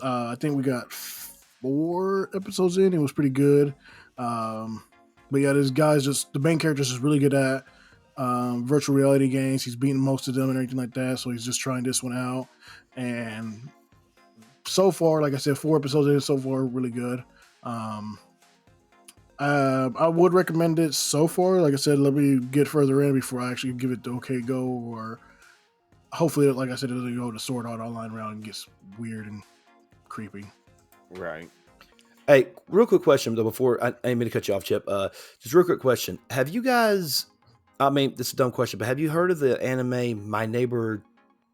I think we got 4 episodes in. It was pretty good. But yeah, this guy's the main character's just really good at virtual reality games. He's beaten most of them and everything like that. So he's just trying this one out. And so far, like I said, 4 episodes in so far, really good. I would recommend it so far. Like I said, let me get further in before I actually give it the okay go, or hopefully, like I said, it doesn't go the Sword Art Online route and gets weird and creepy. Right. Hey, real quick question though, before I didn't mean to cut you off, Chip. Just real quick question. Have you guys, I mean, this is a dumb question, but have you heard of the anime My Neighbor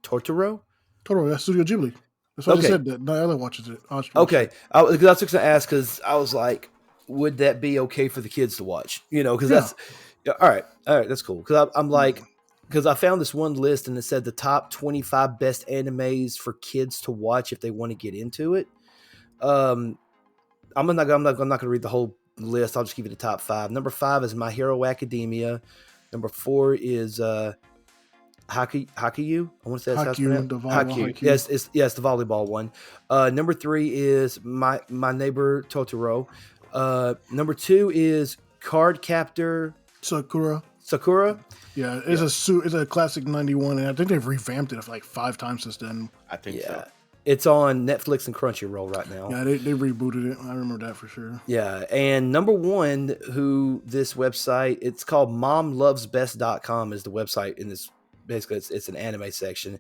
Totoro? Totoro, that's Studio Ghibli. That's what I said. That Nyla watches it. Okay. I was just going to ask because I was like, would that be okay for the kids to watch? You know, because that's, all right, that's cool. Because I'm like, because I found this one list and it said the top 25 best animes for kids to watch if they want to get into it. I'm not going to read the whole list. I'll just give you the top 5. Number 5 is My Hero Academia. Number 4 is Haikyuu. I want to say that's Haikyuu. Yes, the volleyball one. Number 3 is My Neighbor Totoro. Number 2 is Card Captor Sakura. Yeah, it's a classic 91, and I think they've revamped it like 5 times since then. I think so. It's on Netflix and Crunchyroll right now. Yeah, they rebooted it. I remember that for sure. Yeah, and number one, who this website, it's called momlovesbest.com is the website in this. Basically, it's an anime section.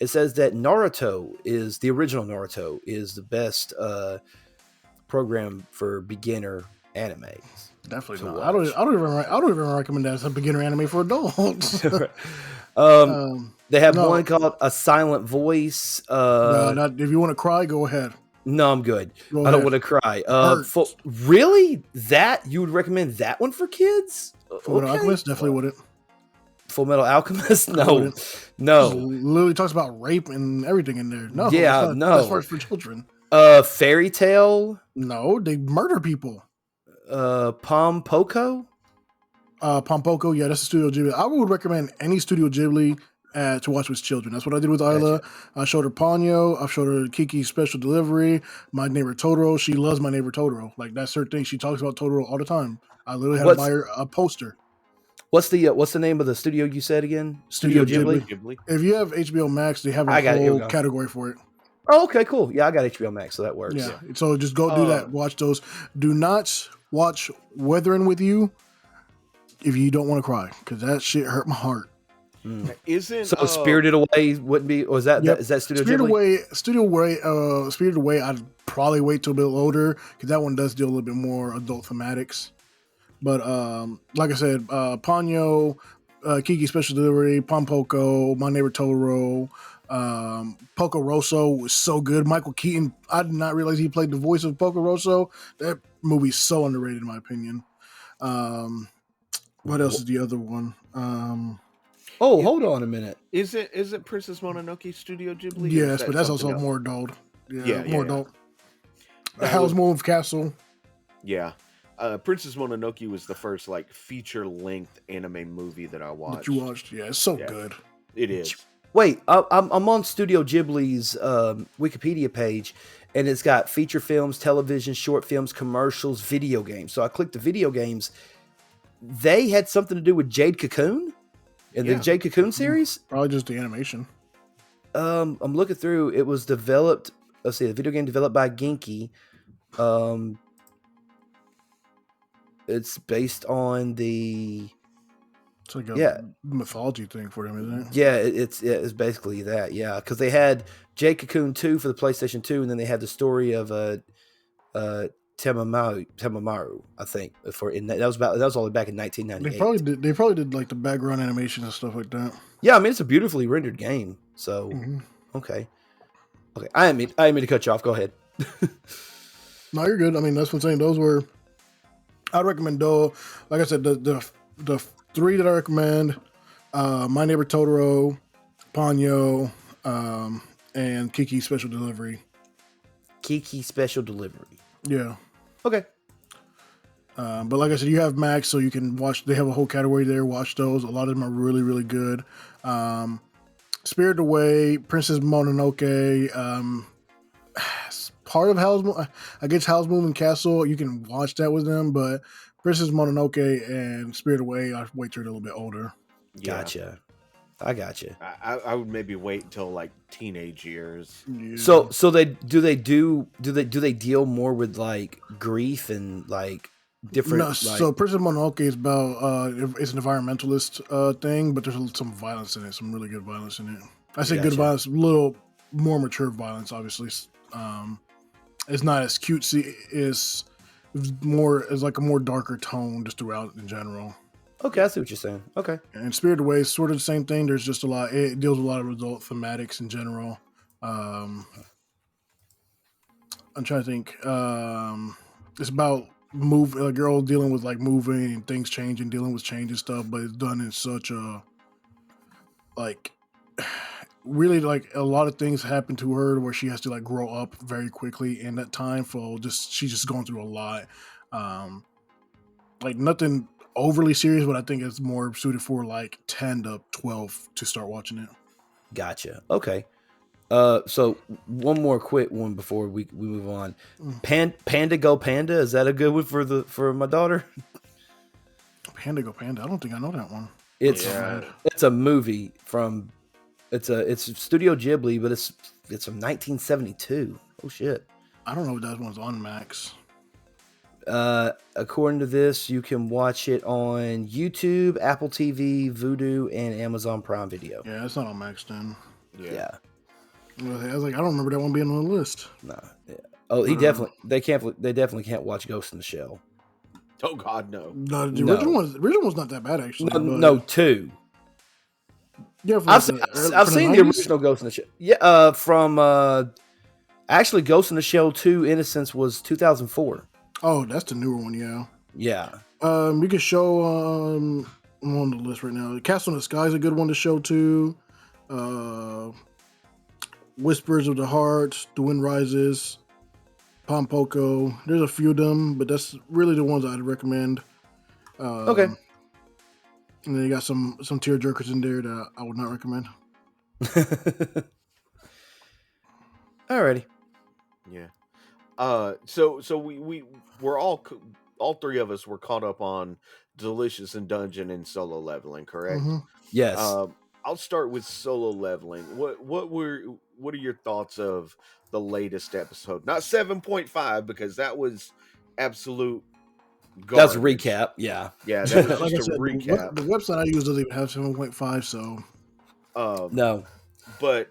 It says that the original Naruto is the best program for beginner animes. Definitely not. I don't even recommend that as a beginner anime for adults. They have one called A Silent Voice. If you want to cry, go ahead. No, I'm good. I don't want to cry. Really? That you would recommend that one for kids? Full Metal Alchemist definitely wouldn't. Full Metal Alchemist? No. Literally talks about rape and everything in there. No, that's for children. Fairy Tale? No, they murder people. Pompoko? Pompoko, yeah, that's a Studio Ghibli. I would recommend any Studio Ghibli to watch with children. That's what I did with Isla. Gotcha. I showed her Ponyo. I've showed her Kiki's Special Delivery. My Neighbor Totoro. She loves My Neighbor Totoro. Like, that's her thing. She talks about Totoro all the time. I literally had to buy her a poster. What's the name of the studio you said again? Studio Ghibli? If you have HBO Max, they have a whole category for it. Oh, okay, cool. Yeah, I got HBO Max, so that works. Yeah. So just go do that. Watch those. Do not watch Weathering with You if you don't want to cry, because that shit hurt my heart. Spirited Away wouldn't be? Or is that Studio Ghibli? Spirited Away. I'd probably wait till a bit older because that one does deal a little bit more adult thematics. But like I said, Ponyo, Kiki's Special Delivery, Pompoko, My Neighbor Totoro, Poco Rosso was so good. Michael Keaton, I did not realize he played the voice of Poco Rosso. That movie's so underrated in my opinion. What else is the other one? Hold on a minute. Is it Princess Mononoke Studio Ghibli? Yes, but that's also more adult. More adult. Howl's Moving Castle. Yeah. Princess Mononoke was the first like feature length anime movie that I watched. That you watched, yeah, it's so good. It is. Wait, I'm on Studio Ghibli's Wikipedia page, and it's got feature films, television, short films, commercials, video games. So I clicked the video games. They had something to do with Jade Cocoon in the Jade Cocoon series. Probably just the animation. I'm looking through. It was developed. Let's see, the video game developed by Genki. It's based on the. It's like a mythology thing for them, isn't it? Yeah, it's basically that. Yeah, because they had Jade Cocoon 2 for the PlayStation 2, and then they had the story of Temamaru, I think. That was all back in 1998. They probably did like the background animation and stuff like that. Yeah, I mean it's a beautifully rendered game. So okay. I didn't mean to cut you off. Go ahead. No, you're good. I mean that's what I'm saying. Those were. I'd recommend though. Like I said, the three that I recommend: My Neighbor Totoro, Ponyo, and Kiki's Special Delivery. Kiki's Special Delivery. Yeah. Okay. But like I said, you have Max, so you can watch. They have a whole category there. Watch those. A lot of them are really, really good. Spirited Away, Princess Mononoke, part of Howl's Moving Castle. You can watch that with them, but Princess Mononoke and Spirited Away, I wait till they're a little bit older. Yeah. Gotcha. I gotcha. I would maybe wait until like teenage years. Yeah. So they deal more with like grief and like different. No, so Princess Mononoke is about it's an environmentalist thing, but there's some violence in it, some really good violence in it. I say good violence, a little more mature violence, obviously. It's not as cutesy. It's like a more darker tone just throughout in general. Okay, I see what you're saying. Okay. And Spirited Away is sort of the same thing. There's just it deals with a lot of adult thematics in general. I'm trying to think. It's about a girl dealing with like moving and things changing, dealing with change and stuff, but it's done in such a really like a lot of things happen to her where she has to like grow up very quickly in that time she's just going through a lot. Like nothing overly serious, but I think it's more suited for like 10 to 12 to start watching it. Gotcha. Okay. So one more quick one before we move on. Panda Go Panda, is that a good one for my daughter? Panda Go Panda, I don't think I know that one. It's a movie from It's Studio Ghibli, but it's from 1972. Oh shit! I don't know if that one's on Max. According to this, you can watch it on YouTube, Apple TV, Vudu, and Amazon Prime Video. Yeah, it's not on Max then. Yeah. I was like, I don't remember that one being on the list. No. Yeah. Oh, They definitely can't watch Ghost in the Shell. Oh God, no. No, the original one's not that bad actually. No, 2. Yeah, I've seen the original Ghost in the Shell. Yeah, from actually Ghost in the Shell 2 Innocence was 2004. Oh, that's the newer one, yeah. Yeah. You can show I'm on the list right now. Castle in the Sky is a good one to show too. Whispers of the Heart, The Wind Rises, Pompoko. There's a few of them, but that's really the ones I'd recommend. Okay. And then you got some tear jerkers in there that I would not recommend. Alrighty. Yeah. So we're all three of us were caught up on Delicious and Dungeon and Solo Leveling, correct? Mm-hmm. Yes. I'll start with Solo Leveling. What are your thoughts of the latest episode? Not 7.5 because that was absolute garbage. That's a recap. Yeah. Yeah, that was Like just I said, a recap. The website I use doesn't even have 7.5, so No. But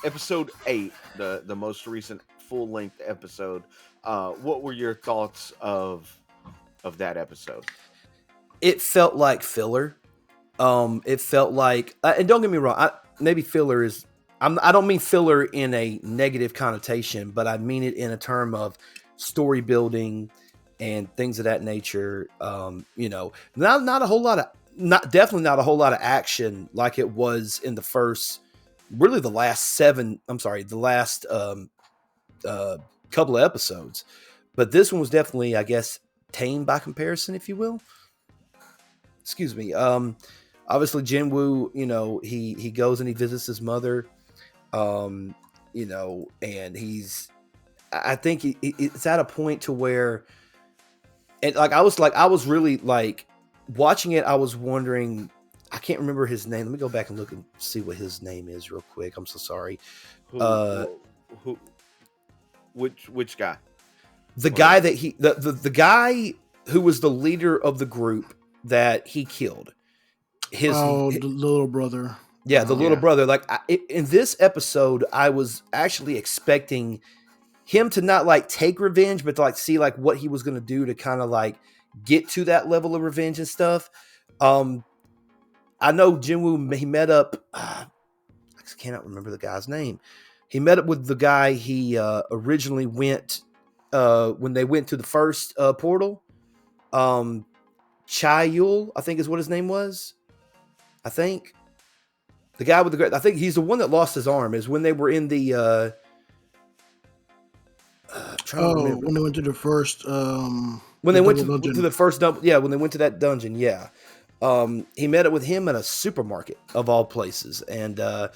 episode 8, the most recent full-length episode, what were your thoughts of that episode? It felt like filler. It felt like, and don't get me wrong, maybe filler is, I don't mean filler in a negative connotation, but I mean it in a term of story building and things of that nature. Not a whole lot of, definitely not a whole lot of action like it was in the first, really the last couple of episodes. But this one was definitely, I guess, tame by comparison, if you will. Excuse me. Obviously Jinwoo, he goes and he visits his mother, and I think it's at a point to where, and I was really like watching it. I was wondering, I can't remember his name. Let me go back and look and see what his name is real quick. I'm so sorry. Which guy? The guy that the guy who was the leader of the group that he killed. The little brother. Yeah, the little brother. Like in this episode, I was actually expecting him to not like take revenge, but to like see like what he was going to do to kind of like get to that level of revenge and stuff. I know Jinwoo, he met up. I cannot remember the guy's name. He met up with the guy he originally went when they went to the first portal. Chayul, I think is what his name was. I think the guy with I think he's the one that lost his arm. Is when they were in the. When they went to the first. When they went to the first dump, when they went to that dungeon, he met up with him at a supermarket of all places, and but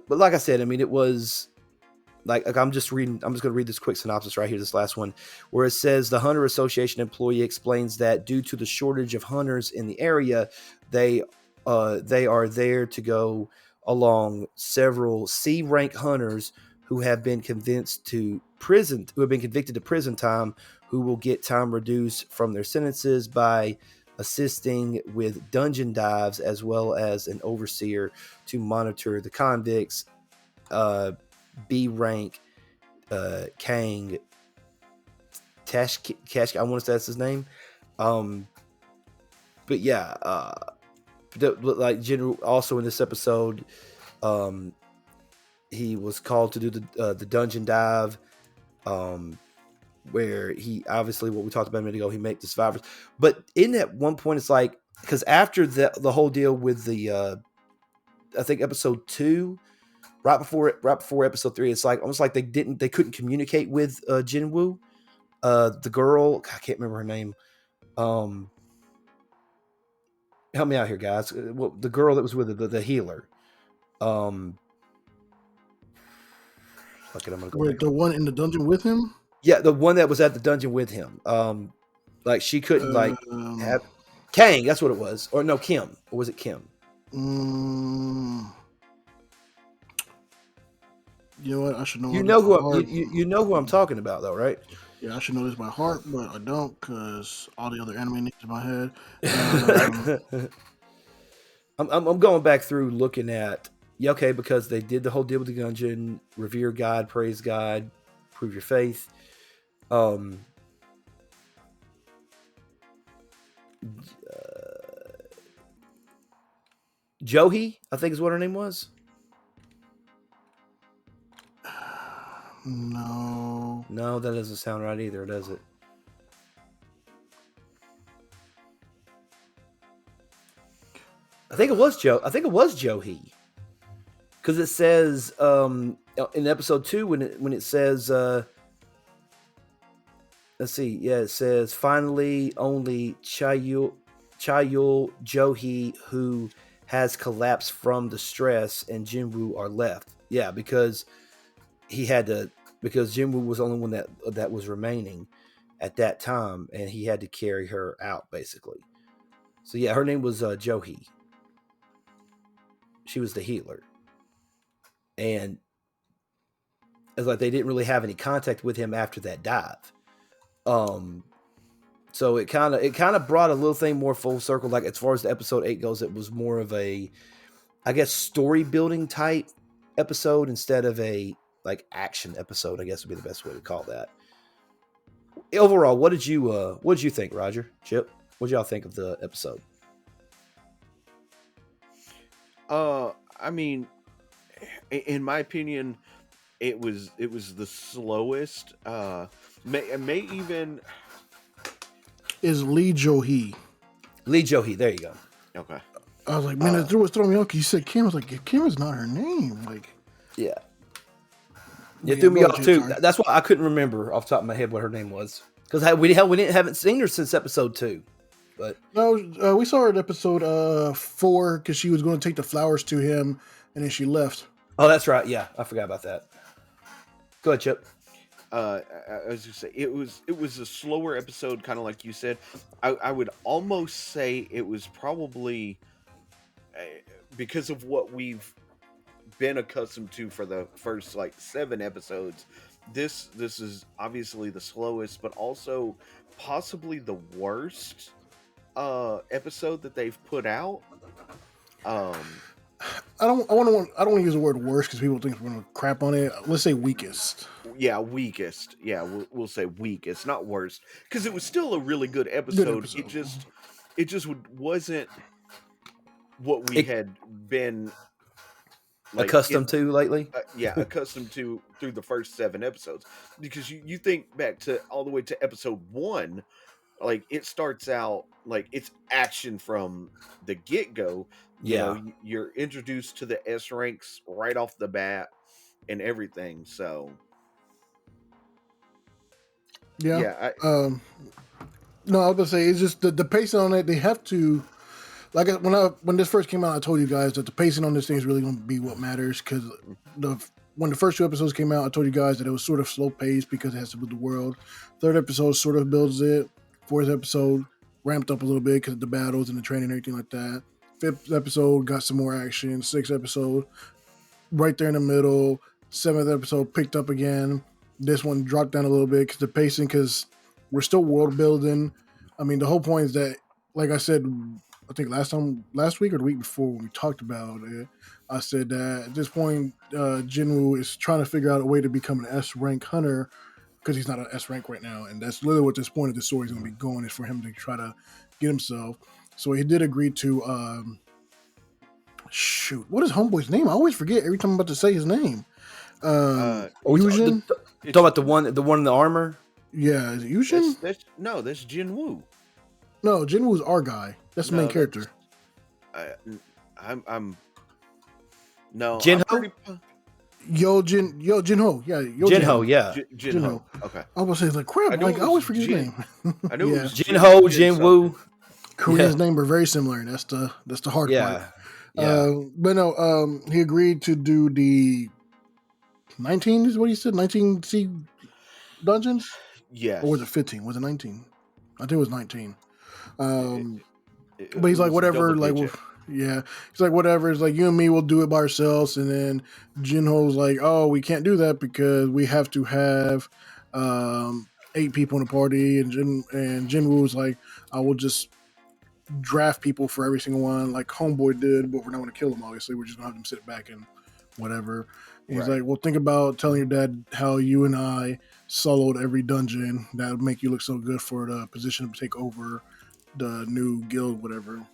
like I said, I mean, it was like I'm just going to read this quick synopsis right here, this last one, where it says the Hunter Association employee explains that due to the shortage of hunters in the area, they are there to go along several C-rank hunters who have been convicted to prison time, who will get time reduced from their sentences by assisting with dungeon dives, as well as an overseer to monitor the convicts. B rank Kang Tash, I want to say that's his name. But yeah, like General also in this episode, he was called to do the dungeon dive, where he obviously, what we talked about a minute ago, he make the survivors. But in at one point, it's like, because after the whole deal with the I think episode 2, right before episode 3, it's like almost like they couldn't communicate with Jinwoo, the girl. I can't remember her name. Help me out here, guys. Well, the girl that was with the healer. I'm gonna go the one in the dungeon with him. Yeah, the one that was at the dungeon with him. Like she couldn't have Kang. That's what it was. Or no, Kim. Or was it Kim? You know what? I should know You all know this by who heart. you know who I'm talking about, though, right? Yeah, I should know this by heart, but I don't because all the other anime names in my head. I'm going back through looking at okay, because they did the whole deal with the Gungeon, revere God, praise God, prove your faith. Johi, I think is what her name was. No, that doesn't sound right either, does it? I think it was Johi, because it says in episode 2 when it says let's see, yeah, it says finally only Chayul Johi who has collapsed from the stress and Jinwoo are left. Yeah, because Jinwoo was the only one that was remaining at that time, and he had to carry her out basically. So yeah, her name was Johi. She was the healer, and it's like they didn't really have any contact with him after that dive. So it kind of brought a little thing more full circle. Like as far as the episode 8 goes, it was more of a, I guess, story building type episode instead of a like action episode, I guess would be the best way to call that. Overall, what did you think, Roger? Chip, what did y'all think of the episode? I mean, in my opinion, it was the slowest. May even is Lee Jo-hee. Lee Jo-hee, there you go. Okay. I was like, man, it was throwing me off. You said Kim. I was like, Kim is not her name. Like, yeah. It threw me off too. Sorry. That's why I couldn't remember off the top of my head what her name was, because we haven't seen her since episode 2. But no, we saw her in episode 4 because she was going to take the flowers to him, and then she left. Oh, that's right. Yeah, I forgot about that. Go ahead, Chip. I was just say it was a slower episode, kind of like you said. I would almost say it was probably because of what we've been accustomed to for the first like 7 episodes. This is obviously the slowest, but also possibly the worst episode that they've put out. I don't want to use the word worst because people think we're gonna crap on it. Let's say weakest. Yeah, weakest. Yeah, we'll say weakest, not worst, because it was still a really good episode. It just wasn't what we had been like, accustomed to lately. Accustomed to through the first 7 episodes. Because you think back to all the way to episode 1, like it starts out like it's action from the get-go. You know, you're introduced to the S ranks right off the bat and everything. So yeah. No, I was gonna say it's just the pacing on it. They have to, like, when this first came out, I told you guys that the pacing on this thing is really going to be what matters. Because when the first 2 episodes came out, I told you guys that it was sort of slow paced because it has to build the world. 3rd episode sort of builds it. 4th episode ramped up a little bit because of the battles and the training and everything like that. 5th episode got some more action. 6th episode right there in the middle. 7th episode picked up again. This one dropped down a little bit because the pacing, because we're still world building. I mean, the whole point is that, like I said, I think last week or the week before when we talked about it, I said that at this point, Jinwoo is trying to figure out a way to become an S rank hunter because he's not an S rank right now, and that's literally what this point of the story is going to be going, is for him to try to get himself. So he did agree to shoot. What is Homeboy's name? I always forget every time I'm about to say his name. Yujin? Talk about the one in the armor. Yeah, is it Yujin? That's Jinwoo. No, Jinwoo's our guy. That's the main character. I'm no Jinho. Jinho. Yeah, Jinho. Yeah. Jinho. Okay. I was saying, like, crap. Like, I always forget his name. I knew it was Jinho, Jinwoo. Korean's name are very similar. That's the hard part. Yeah. But no, he agreed to do the 19 is what he said, 19 sea dungeons? Yes. Or was it 15? Was it 19? I think it was 19. But he's like, whatever, like, Yeah, it's like whatever. It's like you and me will do it by ourselves, and then Jinho's like, "Oh, we can't do that because we have to have 8 people in the party." And Jinwoo's like, "I will just draft people for every single one, like Homeboy did, but we're not going to kill them. Obviously, we're just going to have them sit back and whatever." And he's like, "Well, think about telling your dad how you and I soloed every dungeon. That would make you look so good for the position to take over the new guild, whatever."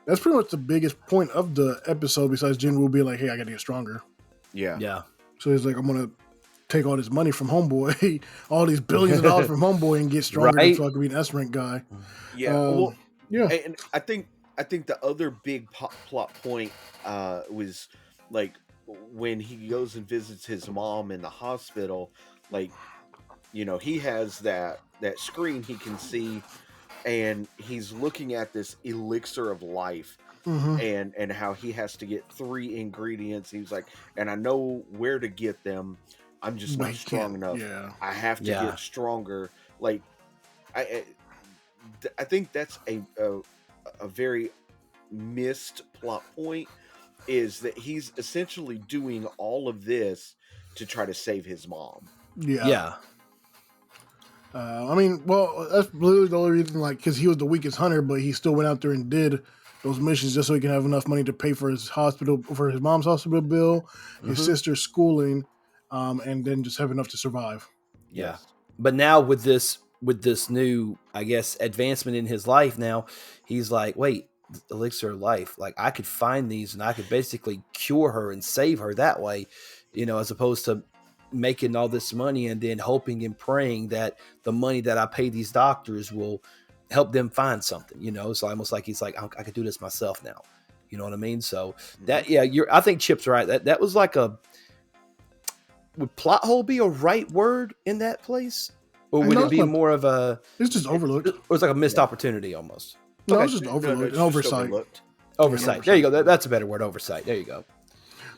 That's pretty much the biggest point of the episode, besides Jinwoo being like, "Hey, I gotta get stronger." Yeah. So he's like, "I'm gonna take all this money from Homeboy, all these billions of dollars from Homeboy, and get stronger so I can be an S rank guy." Yeah. Yeah. And I think the other big plot point was like when he goes and visits his mom in the hospital. Like, he has that screen he can see, and he's looking at this elixir of life, and how he has to get 3 ingredients. He's like, and I know where to get them. I'm just not strong enough. Yeah. I have to get stronger. Like, I think that's a very missed plot point, is that he's essentially doing all of this to try to save his mom. Yeah. I mean, well, that's literally the only reason, like, because he was the weakest hunter, but he still went out there and did those missions just so he can have enough money to pay for his mom's hospital bill, his sister's schooling, and then just have enough to survive. Yeah. But now with this new, I guess, advancement in his life, now he's like, wait, elixir of life. Like, I could find these and I could basically cure her and save her that way, as opposed to making all this money and then hoping and praying that the money that I pay these doctors will help them find something, It's almost like he's like, I could do this myself now. You know what I mean? So that, I think Chip's right. That was like would plot hole be a right word in that place? Or would it be more of a... It's just overlooked. Or it's like a missed opportunity almost. No, it's just overlooked. Oversight. Oversight. There you go. That's a better word. Oversight. There you go.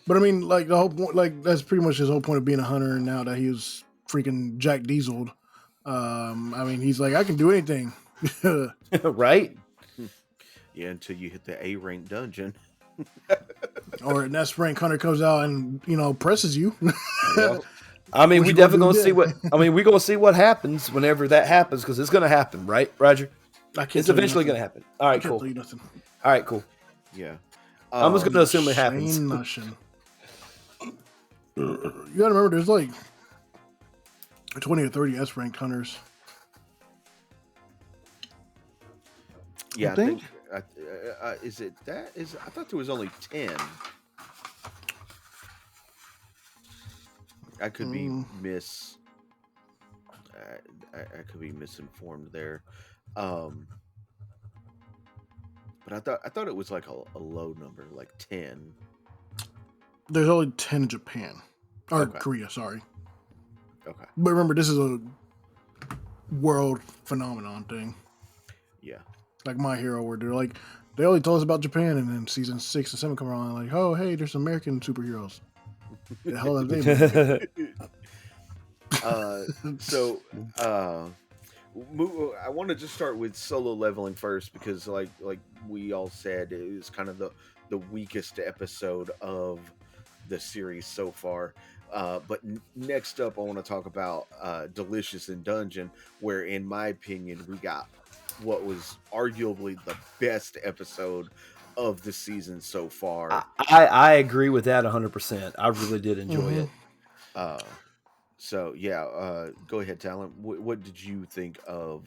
But I mean, like, the whole point, like, that's pretty much his whole point of being a hunter. And now that he was freaking Jack Diesel'd, I mean, he's like, I can do anything. Right? Yeah, until you hit the A rank dungeon. Or an S rank hunter comes out and, presses you. Yeah. I mean, we definitely going to see we're going to see what happens whenever that happens, because it's going to happen, right, Roger? It's eventually going to happen. All right, cool. All right, cool. Yeah. I'm just going to assume it happens. You got to remember, there's like 20 or 30 S ranked hunters. Yeah, I think is it that? I thought there was only 10. I could be I could be misinformed there, but I thought it was like a low number, like 10. There's only 10 in Japan or Korea, sorry. Okay, but remember, this is a world phenomenon thing. Yeah, like My Hero, where they're like, they only told us about Japan, and then season 6 and 7 come around, like, oh hey, there's American superheroes. The hell are they? I want to just start with solo leveling first, because like we all said, it was kind of the weakest episode of the series so far. But next up, I want to talk about Delicious in Dungeon, where in my opinion we got what was arguably the best episode of the season so far. I agree with that 100%. I really did enjoy it. So yeah, go ahead, Talent. What did you think of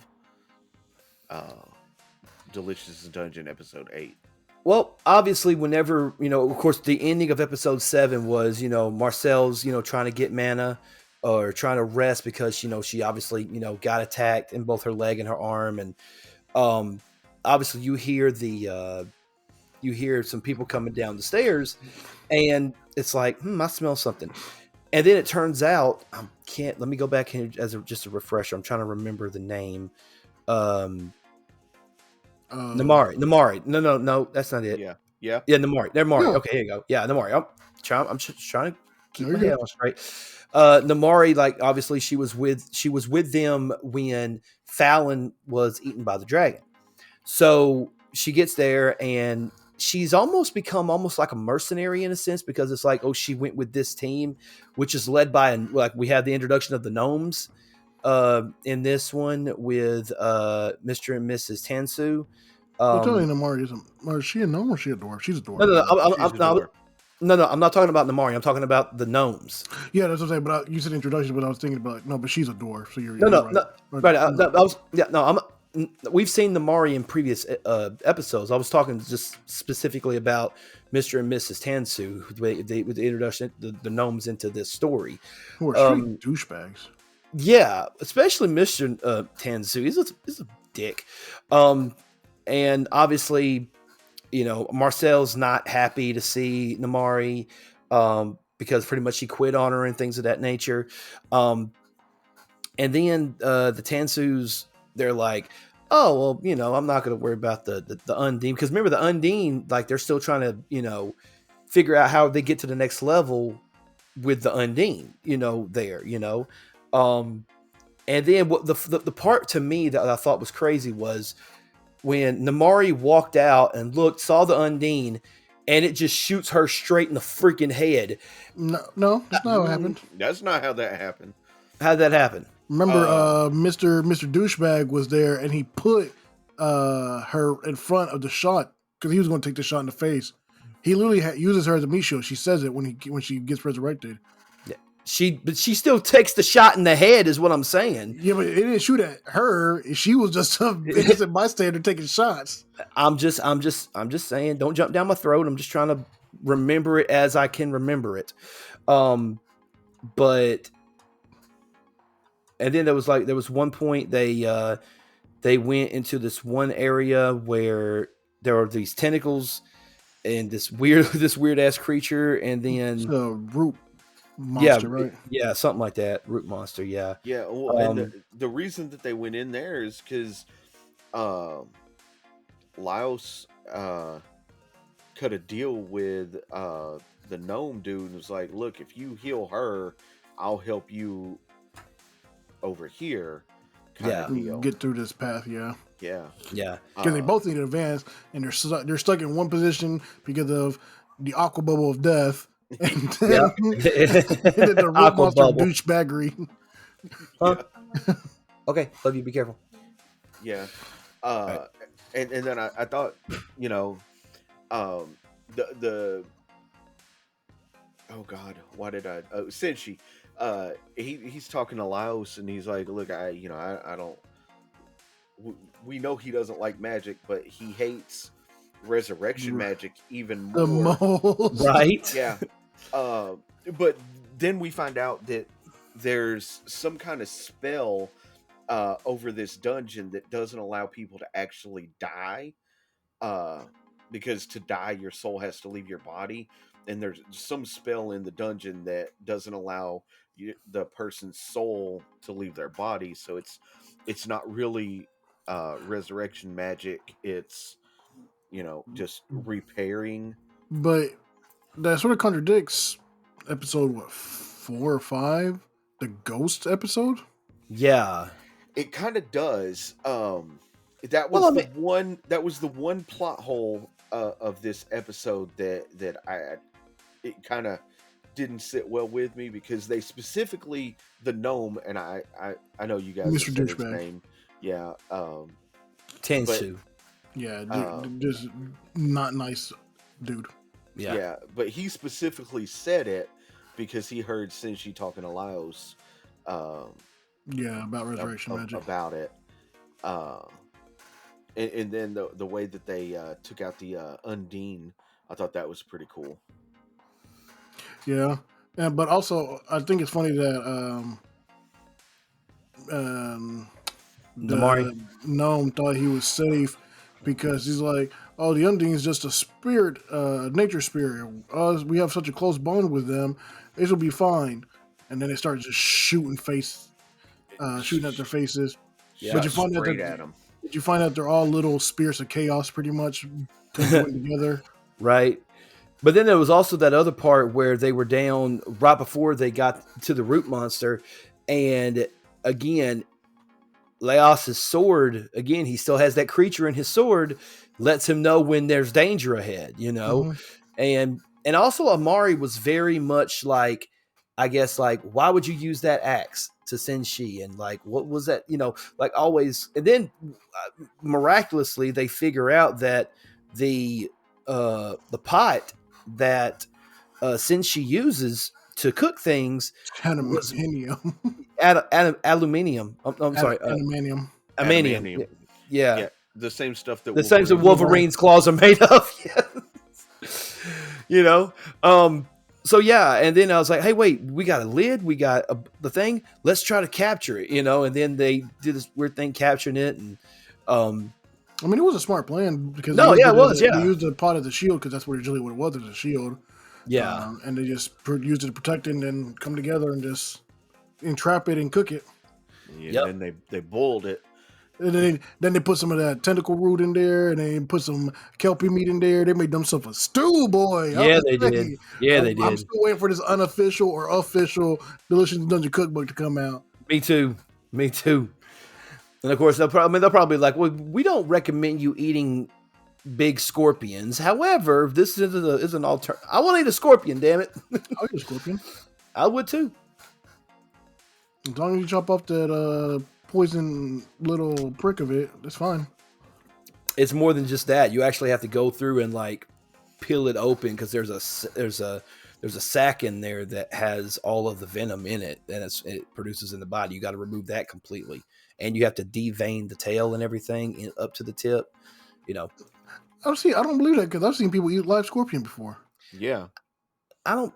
Delicious Dungeon episode 8? Well, obviously, whenever, of course, the ending of episode 7 was, Marcel's, trying to get mana or trying to rest because, she obviously, got attacked in both her leg and her arm. And obviously you hear some people coming down the stairs, and it's like, I smell something. And then it turns out, let me go back here as just a refresher. I'm trying to remember the name. Namari. No, that's not it. Yeah, Namari. Yeah. Okay, here you go. Yeah, Namari. I'm just trying to keep my head on straight. Namari, like, obviously she was with them when Fallon was eaten by the dragon. So she gets there, and she's almost become almost like a mercenary in a sense, because it's like, oh, she went with this team, which is led by, like, we have the introduction of the gnomes in this one with Mr. and Mrs. Tansu. I'm telling you, Namari is she a gnome or is she a dwarf? She's a dwarf. No, I'm not talking about Namari. I'm talking about the gnomes. Yeah, that's what I'm saying. But you said introduction, but I was thinking about no, but she's a dwarf. So you're right. We've seen Namari in previous episodes. I was talking just specifically about Mr. and Mrs. Tansu with the introduction the gnomes into this story. Who are straight douchebags. Yeah, especially Mr. Tansu. He's a dick. And obviously, Marcel's not happy to see Namari because pretty much he quit on her and things of that nature. And then the Tansus, they're like, oh, well, I'm not going to worry about the Undine. Because remember, the Undine, like, they're still trying to, figure out how they get to the next level with the Undine, there. And then what the part to me that I thought was crazy was when Namari walked out and saw the Undine, and it just shoots her straight in the freaking head. No, that's not what happened. That's not how that happened. How'd that happen? Remember, Mr. Douchebag was there, and he put her in front of the shot because he was going to take the shot in the face. He literally uses her as a meat shield. She says it when she gets resurrected. But she still takes the shot in the head, is what I'm saying. Yeah, but it didn't shoot at her. She was just a innocent bystander taking shots. I'm just saying, don't jump down my throat. I'm just trying to remember it as I can remember it. But and then there was one point they went into this one area where there are these tentacles and this weird ass creature, and then root monster, right? Yeah, something like that. Root monster, yeah. Yeah, well, and the reason that they went in there is because Laos cut a deal with the gnome dude and was like, look, if you heal her, I'll help you over here. Get through this path, yeah. Because they both need to advance, and they're stuck in one position because of the aqua bubble of death. And then, the root monster douchebaggery. Huh? Okay, love you. Be careful. Yeah. And then I thought, the oh God, why did I? Oh, Senshi. He's talking to Laos, and he's like, look, I don't. We know he doesn't like magic, but he hates resurrection magic even more. The most. Right? Yeah. But then we find out that there's some kind of spell over this dungeon that doesn't allow people to actually die. Because to die, your soul has to leave your body. And there's some spell in the dungeon that doesn't allow the person's soul to leave their body. So it's not really resurrection magic. It's, just repairing. But that sort of contradicts episode 4 or 5, the ghost episode. Yeah, it kind of does. That was the one plot hole of this episode that it kind of didn't sit well with me, because they specifically, the gnome, and I know you guys Mr. said his Douchebag. name. Yeah. Tansu. Yeah, just not nice dude. Yeah, but he specifically said it because he heard Senshi talking to Laos. About resurrection magic. About it. And then the way that they took out the Undine, I thought that was pretty cool. Yeah, but also I think it's funny that the gnome thought he was safe because he's like, oh, the Undine is just a spirit, nature spirit. We have such a close bond with them, it will be fine. And then they start just shooting at their faces. Yeah, but you find out they're all little spirits of chaos, pretty much together. Right. But then there was also that other part where they were down right before they got to the root monster, and again, Laos's sword, again, he still has that creature in his sword, lets him know when there's danger ahead, and also Amari was very much like, I guess, like, why would you use that axe to Senshi, and like, what was that, like, always. And then miraculously they figure out that the pot that Senshi uses to cook things was aluminium. I'm sorry, Adamantium. amanium. Yeah. Yeah, the same stuff that The same that Wolverine. Wolverine's claws are made of. Yeah. So yeah, and then I was like, hey, wait, we got a lid, we got the thing, let's try to capture it, and then they did this weird thing capturing it, and I mean, it was a smart plan because they used the pot as a shield because that's originally what it was, a shield. Yeah. And they just used it to protect it and then come together and just entrap it and cook it. Yeah, and then they boiled it. And then they put some of that tentacle root in there, and they put some kelpie meat in there. They made themselves a stew, boy. Yeah, they did. Yeah, they did. I'm still waiting for this unofficial or official Delicious Dungeon Cookbook to come out. Me too. And of course, they'll probably be like, well, we don't recommend you eating big scorpions. However, this is an alternative. I want to eat a scorpion, damn it. I'll eat a scorpion. I would too. As long as you chop off that poison little prick of it, that's fine. It's more than just that. You actually have to go through and like peel it open because there's a sac in there that has all of the venom in it, and it produces in the body. You got to remove that completely, and you have to devein the tail and everything up to the tip. I don't believe that because I've seen people eat live scorpion before. Yeah, I don't.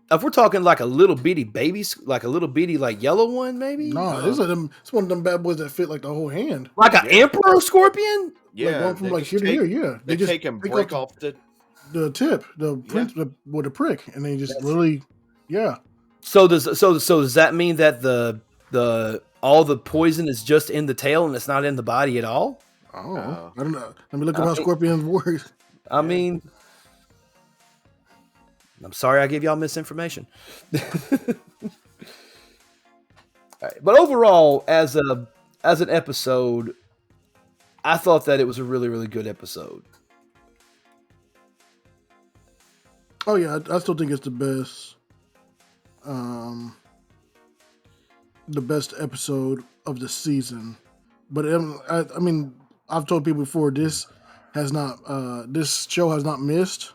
If we're talking like a little bitty baby, like a little bitty like yellow one, maybe. No, it's one of them bad boys that fit like the whole hand, like an emperor scorpion. Yeah, like going from like here to here. Yeah, they just take and break off the tip, with the prick, and they just literally, yeah. So does that mean that the all the poison is just in the tail and it's not in the body at all? Oh, I don't know. Let me look at how scorpions work. I mean, I'm sorry I gave y'all misinformation. Right. But overall, as an episode, I thought that it was a really, really good episode. Oh yeah, I still think it's the best episode of the season. But I mean, I've told people before this show has not missed.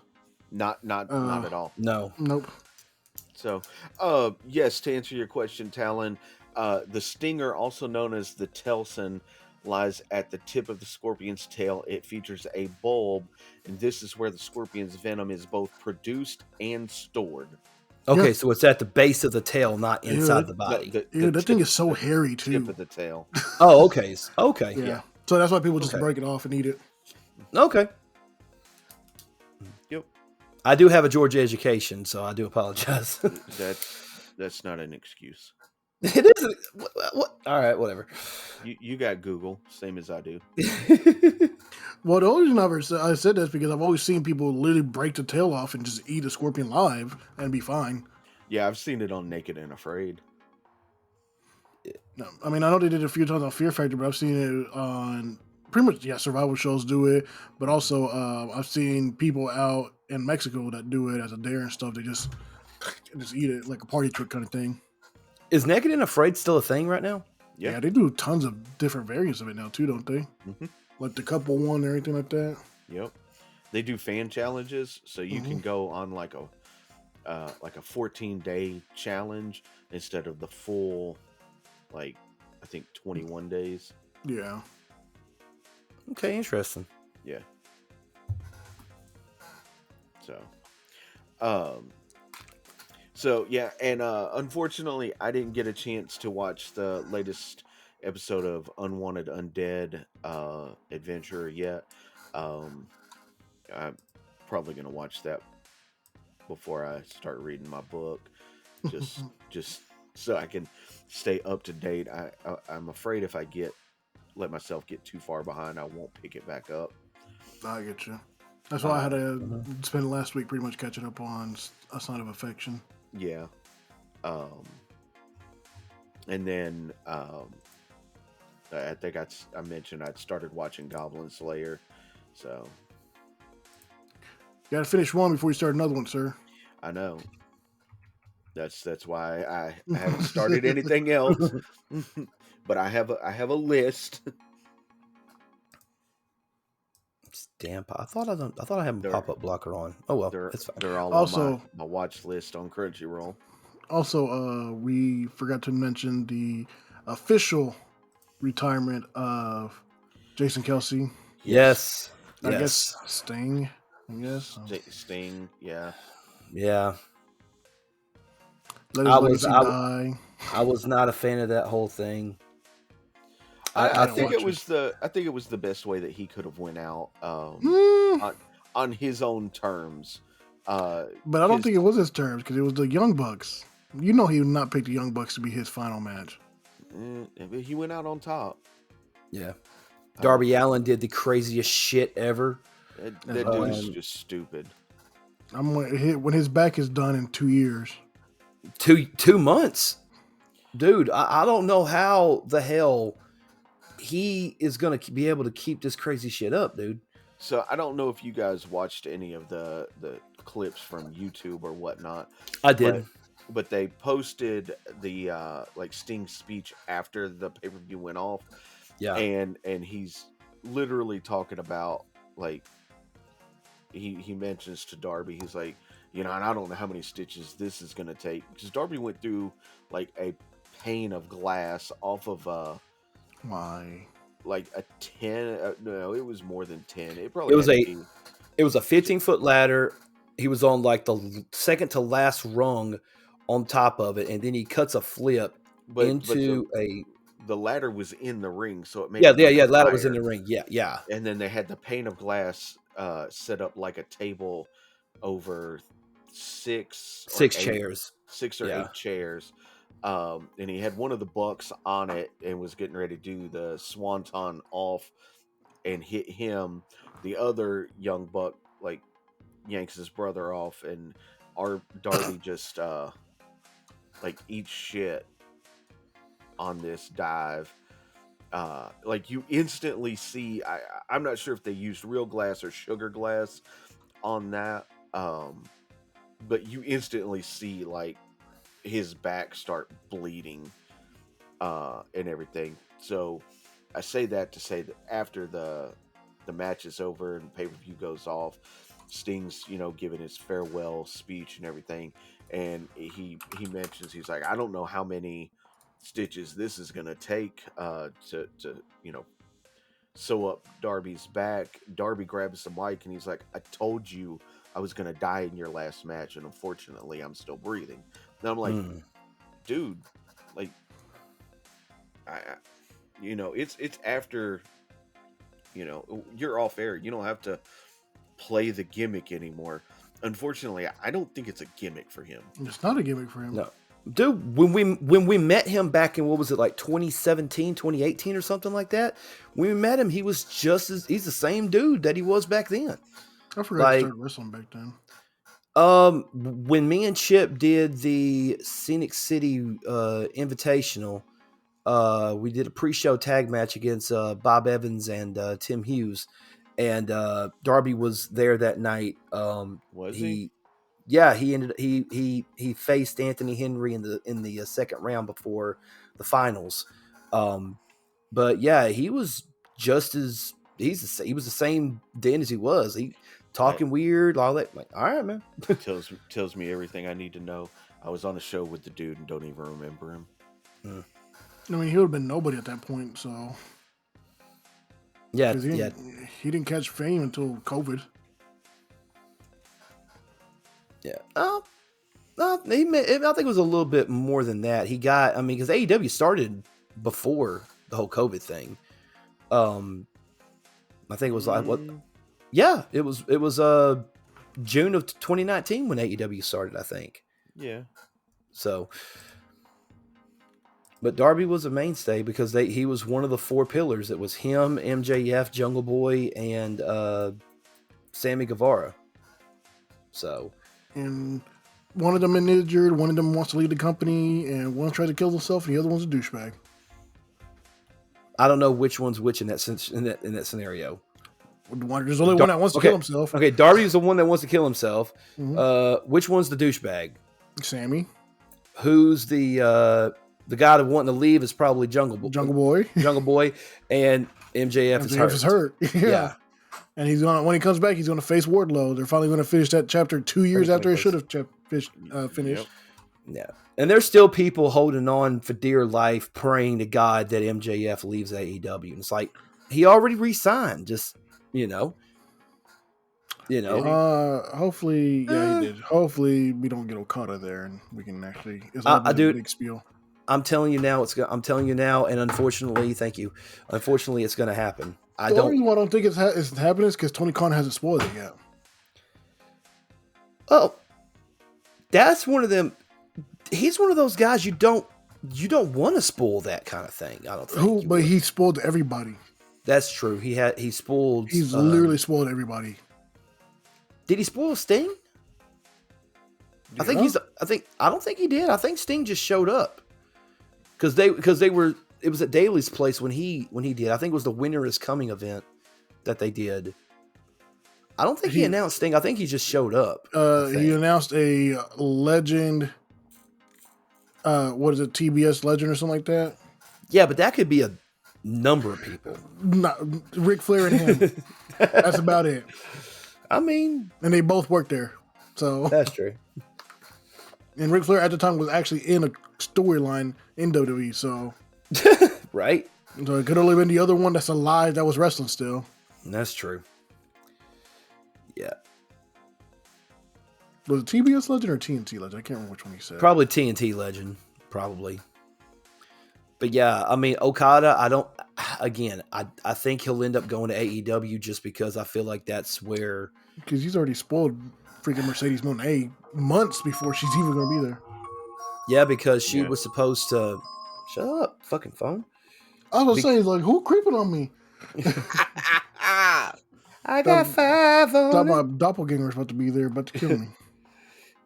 Not at all. No. Nope. So, yes, to answer your question, Talon, the stinger, also known as the telson, lies at the tip of the scorpion's tail. It features a bulb, and this is where the scorpion's venom is both produced and stored. Okay, so it's at the base of the tail, not inside the body. That thing is so hairy too. Tip of the tail. Oh, okay. Okay. Yeah. So that's why people just break it off and eat it. Okay. Yep. I do have a Georgia education, so I do apologize. That's not an excuse. It isn't. What? All right, whatever. You got Google, same as I do. Well, the only reason I said that is because I've always seen people literally break the tail off and just eat a scorpion live and be fine. Yeah, I've seen it on Naked and Afraid. No, I mean, I know they did it a few times on Fear Factor, but I've seen it on pretty much, survival shows do it. But also, I've seen people out in Mexico that do it as a dare and stuff. They just eat it like a party trick kind of thing. Is Naked and Afraid still a thing right now? Yeah, they do tons of different variants of it now too, don't they? Mm-hmm. Like the couple one and everything like that. Yep. They do fan challenges, so you can go on like a 14-day challenge instead of the full, like, I think 21 days. Yeah. Okay, interesting. Yeah. So yeah, and unfortunately, I didn't get a chance to watch the latest episode of Unwanted Undead Adventure yet. I'm probably gonna watch that before I start reading my book, just so I can stay up to date. I'm afraid if I let myself get too far behind, I won't pick it back up. I get you. That's why I had to spend last week pretty much catching up on A Sign of Affection. Yeah. And then I think I mentioned I'd started watching Goblin Slayer, so You got to finish one before you start another one, sir. I know that's why I haven't started anything else. But I have a list. Damn, I thought I had my pop-up blocker on. Oh well, it's fine. They're all Also, on my watch list on Crunchyroll. Also, we forgot to mention the official retirement of Jason Kelsey. Yes. I guess Sting. I guess Sting. Yeah. Yeah. Let his legacy die. I was not a fan of that whole thing. I think it was the best way that he could have went out on his own terms. But I don't think it was his terms because it was the Young Bucks. You know he would not pick the Young Bucks to be his final match. He went out on top. Yeah. Darby Allin did the craziest shit ever. That dude is just stupid. When his back is done in 2 years. 2 months. Dude, I don't know how the hell he is going to be able to keep this crazy shit up, dude. So I don't know if you guys watched any of the clips from YouTube or whatnot. I did. But they posted the Sting's speech after the pay-per-view went off. Yeah. And he's literally talking about he mentions to Darby, he's like, and I don't know how many stitches this is going to take, because Darby went through a pane of glass off of why? A 10. No, it was more than 10. It was a 15-foot ladder. He was on the second to last rung on top of it, and then he cuts a flip the ladder was in the ring, so it made the ladder was in the ring. Yeah. And then they had the pane of glass set up like a table over 6 chairs. 6 or 8 chairs. And he had one of the Bucks on it and was getting ready to do the swanton off and hit him. The other young Buck yanks his brother off, and our Darby just eats shit on this dive. You instantly see, I'm not sure if they used real glass or sugar glass on that, but you instantly see his back start bleeding and everything. So I say that to say that after the match is over and pay-per-view goes off, Sting's giving his farewell speech and everything, and he mentions, he's like, I don't know how many stitches this is gonna take to sew up Darby's back. Darby grabs the mic and he's like, I told you I was gonna die in your last match, and unfortunately I'm still breathing. And I'm like, dude, it's after, you're off air. You don't have to play the gimmick anymore. Unfortunately, I don't think it's a gimmick for him. It's not a gimmick for him. No. Dude, when we met him back in, what was it, 2017, 2018 or something like that? When we met him, he was he's the same dude that he was back then. I forgot to start wrestling back then. When me and Chip did the Scenic City Invitational, we did a pre-show tag match against Bob Evans and Tim Hughes, and Darby was there that night. Was he? Yeah, he faced Anthony Henry in the second round before the finals. But yeah, he was just as he was the same then as he was. He talking weird, all that. All right, man. tells me everything I need to know. I was on a show with the dude and don't even remember him. I mean, he would have been nobody at that point. So yeah, he didn't catch fame until COVID. Yeah. I think it was a little bit more than that. Because AEW started before the whole COVID thing. I think it was what? Yeah, it was June of 2019 when AEW started, I think. Yeah. So, but Darby was a mainstay because he was one of the 4 pillars. It was him, MJF, Jungle Boy, and Sammy Guevara. So. And one of them is injured, one of them wants to leave the company, and one tries to kill himself, and the other one's a douchebag. I don't know which one's which in that sense in that scenario. There's only one that wants to kill himself. Okay, Darby is the one that wants to kill himself. Mm-hmm. Which one's the douchebag? Sammy. Who's the guy that wanting to leave is probably Jungle Boy. Jungle Boy, and MJF is hurt. Yeah. And he's gonna when he comes back, he's gonna face Wardlow. They're finally gonna finish that chapter 2 years after it should have finished. Yep. Yeah. And there's still people holding on for dear life, praying to God that MJF leaves AEW. And it's like he already re-signed. Just hopefully, he did. Hopefully, we don't get Okada there, and we can actually. It's a big spiel. I'm telling you now, and unfortunately, thank you. Unfortunately, it's going to happen. The only reason why I don't think it's happening is because Tony Khan hasn't spoiled it yet. Oh, that's one of them. He's one of those guys you don't want to spoil that kind of thing. I don't think. But he spoiled everybody. That's true. He spoiled. He's literally spoiled everybody. Did he spoil Sting? Yeah. I don't think he did. I think Sting just showed up because they were. It was at Daly's place when he did. I think it was the Winter is Coming event that they did. I don't think he announced Sting. I think he just showed up. He announced a legend. What is it? TBS legend or something like that? Yeah, but that could be a number of people. Not Ric Flair and him. That's about it. I mean, and they both worked there, so that's true. And Ric Flair at the time was actually in a storyline in WWE, so right. So it could only been the other one that's alive that was wrestling still. That's true. Yeah. Was it TBS legend or TNT legend? I can't remember which one he said. Probably TNT legend. Probably. But yeah, I mean, Okada, I think he'll end up going to AEW just because I feel like that's where. Because he's already spoiled freaking Mercedes Moné months before she's even going to be there. Yeah, because she was supposed to. Shut up, fucking phone. I was saying, like, who creeping on me? I got 5 on my doppelganger is about to be there, about to kill me.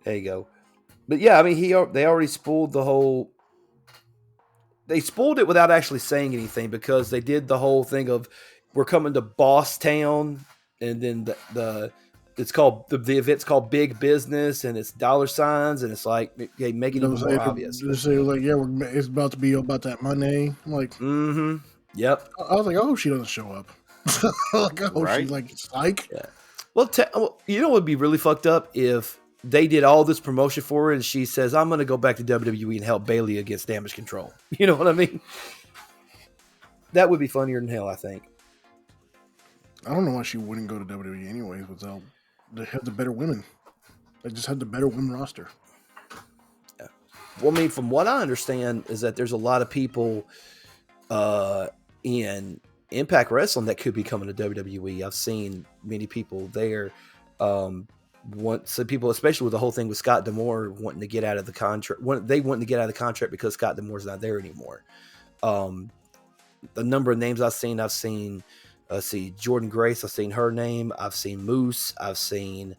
There you go. But yeah, I mean, they already spoiled the whole. They spoiled it without actually saying anything because they did the whole thing of we're coming to Boss Town, and then the event's called Big Business, and it's dollar signs, and it's like making it more obvious. They were like, it's about to be about that money. I'm like, yep. I was like, I hope she doesn't show up. Like, I hope she's like psych. Yeah. Well, you know what would be really fucked up if they did all this promotion for her and she says, I'm going to go back to WWE and help Bayley against Damage Control. You know what I mean? That would be funnier than hell, I think. I don't know why she wouldn't go to WWE anyways without they have the better women. They just have the better women roster. Yeah. Well, I mean, from what I understand is that there's a lot of people in Impact Wrestling that could be coming to WWE. I've seen many people there. Some people, especially with the whole thing with Scott D'Amore wanting to get out of the contract, wanting to get out of the contract because Scott D'Amore's not there anymore. The number of names I've seen, Jordan Grace. I've seen her name. I've seen Moose. I've seen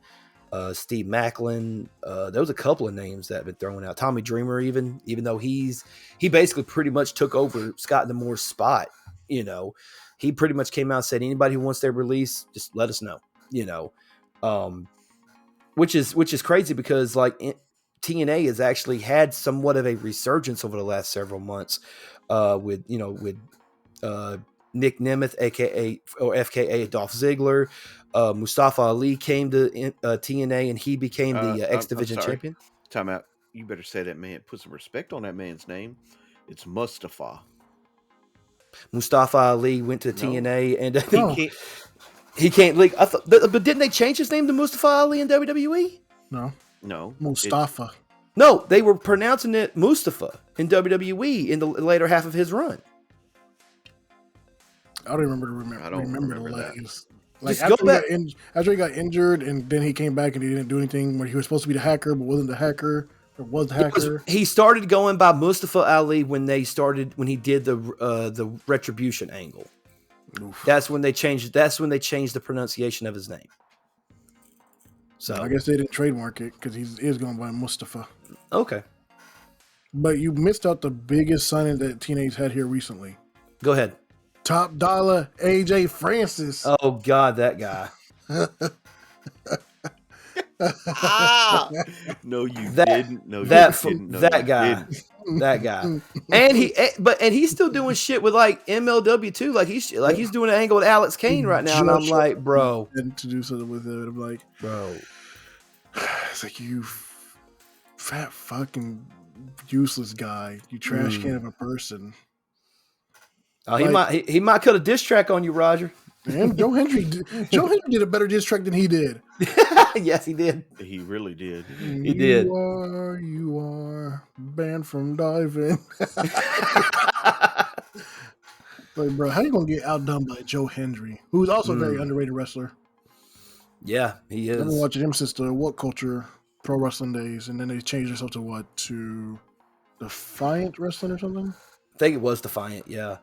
Steve Macklin. There was a couple of names that have been thrown out. Tommy Dreamer, even though he basically pretty much took over Scott D'Amore's spot. You know, he pretty much came out and said, anybody who wants their release, just let us know. You know, which is crazy because like TNA has actually had somewhat of a resurgence over the last several months with Nick Nemeth, aka or FKA Dolph Ziggler. Mustafa Ali came to TNA and he became the X Division champion. Time out. You better say that man. Put some respect on that man's name. It's Mustafa. Mustafa Ali went to TNA and he can't leak. But didn't they change his name to Mustafa Ali in WWE? No. Mustafa. No, they were pronouncing it Mustafa in WWE in the later half of his run. I don't remember. I don't remember that. Like after he got injured, and then he came back and he didn't do anything. Where he was supposed to be the hacker, but wasn't the hacker. Or was the hacker? He started going by Mustafa Ali when he did the Retribution angle. Oof. That's when they changed the pronunciation of his name. So I guess they didn't trademark it because he is going by Mustafa. Okay. But you missed out the biggest signing that TNA's had here recently. Go ahead. Top Dollar AJ Francis. Oh God, that guy. No, you That didn't. No, you didn't. No, that you guy. didn't. That guy. And he's still doing shit with like MLW too. Like he's doing an angle with Alex Kane right now, and I'm like, bro, and to do something with it, I'm like, bro, it's like you fat fucking useless guy, you trash can of a person. Oh, he might cut a diss track on you, Roger. And Joe Hendry did a better diss track than he did. Yes, he did. He really did. He did. You are banned from diving. Like, bro, how you gonna get outdone by Joe Hendry, who's also a very underrated wrestler? Yeah, he is. I've been watching him since the What Culture Pro Wrestling days, and then they changed themselves to what? To Defiant Wrestling or something? I think it was Defiant, yeah.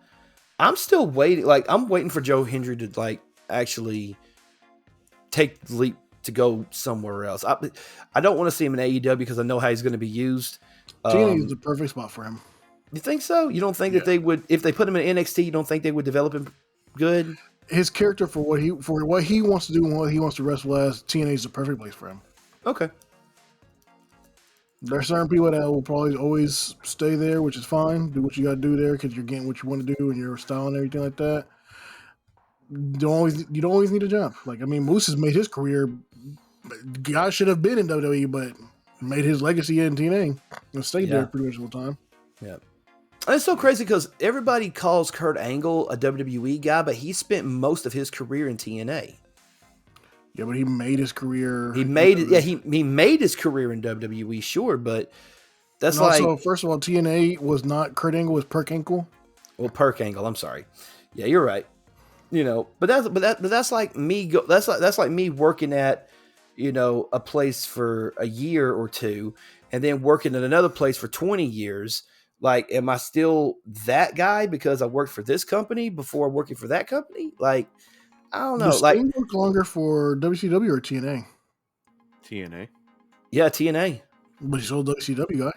I'm still waiting. Like, I'm waiting for Joe Hendry to like actually take the leap to go somewhere else. I don't want to see him in AEW because I know how he's going to be used. TNA is the perfect spot for him. You think so? You don't think that they would, if they put him in NXT, you don't think they would develop him good? His character for what he wants to do and what he wants to wrestle as, TNA is the perfect place for him. Okay. There are certain people that will probably always stay there, which is fine. Do what you got to do there because you're getting what you want to do and your style and everything like that. You don't always need a jump. Like, I mean, Moose has made his career. Guy should have been in WWE, but made his legacy in TNA and stayed there pretty much the whole time. Yeah. And it's so crazy because everybody calls Kurt Angle a WWE guy, but he spent most of his career in TNA. Yeah, but he made his career. He made it. Yeah, he made his career in WWE, sure, but that's and like. Also, first of all, TNA was not Kurt Angle, was Perk Ankle. Well, Perk Angle. I'm sorry. Yeah, you're right. You know, but that's like me. That's like me working at, you know, a place for a year or two, and then working at another place for 20 years. Like, am I still that guy because I worked for this company before working for that company? Like, I don't know. Does Sting work longer for WCW or TNA? TNA. Yeah, TNA. But he's old WCW guy.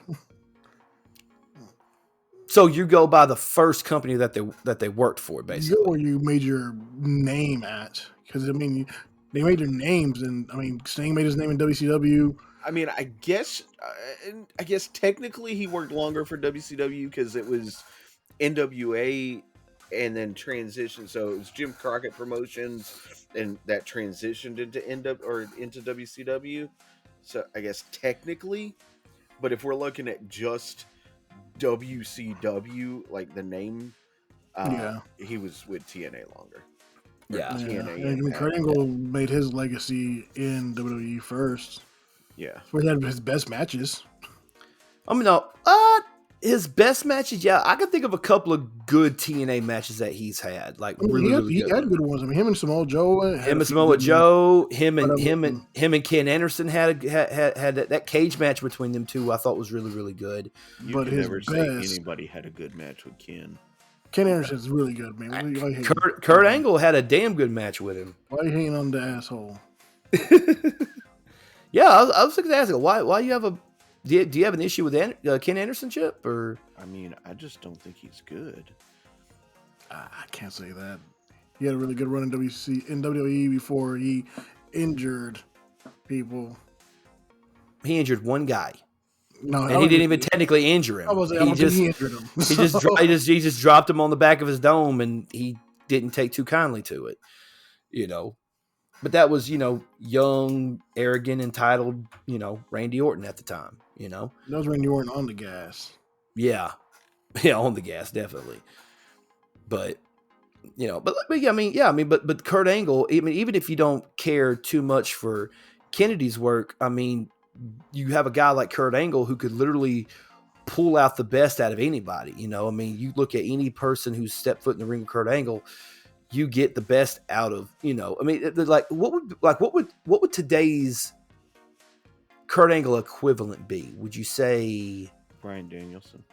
So you go by the first company that they worked for, basically. Or you made your name at, because I mean, they made their names, and I mean, Sting made his name in WCW. I mean, I guess technically he worked longer for WCW because it was NWA and then transitioned. So it was Jim Crockett Promotions, and that transitioned into into WCW. So I guess technically, but if we're looking at just WCW, like the name, he was with TNA longer. Yeah, TNA. And Kurt Angle made his legacy in WWE first. Yeah, where he had his best matches. I mean, no, his best matches. Yeah, I can think of a couple of good TNA matches that he's had. Like, I mean, he had good ones. I mean, him and Samoa Joe. Him and Ken Anderson had that cage match between them two. I thought was really, really good. You can never say anybody had a good match with Ken. Ken Anderson's really good, man. Kurt Angle had a damn good match with him. Why are you hating on the asshole? Yeah, I was going to ask you, why you have do you have an issue with Ken Anderson, Chip? Or I mean, I just don't think he's good. I can't say that. He had a really good run in WWE before he injured people. He injured one guy. No, and he didn't even technically injure him. He injured him. he just dropped him on the back of his dome, and he didn't take too kindly to it. You know. But that was, you know, young, arrogant, entitled, you know, Randy Orton at the time, you know. That was Randy Orton on the gas. Yeah. Yeah, on the gas, definitely. But, you know, but Kurt Angle, I mean, even if you don't care too much for Kennedy's work, I mean, you have a guy like Kurt Angle who could literally pull out the best out of anybody, you know. I mean, you look at any person who's stepped foot in the ring with Kurt Angle, you get the best out of, you know. I mean, what would today's Kurt Angle equivalent be? Would you say Bryan Danielson?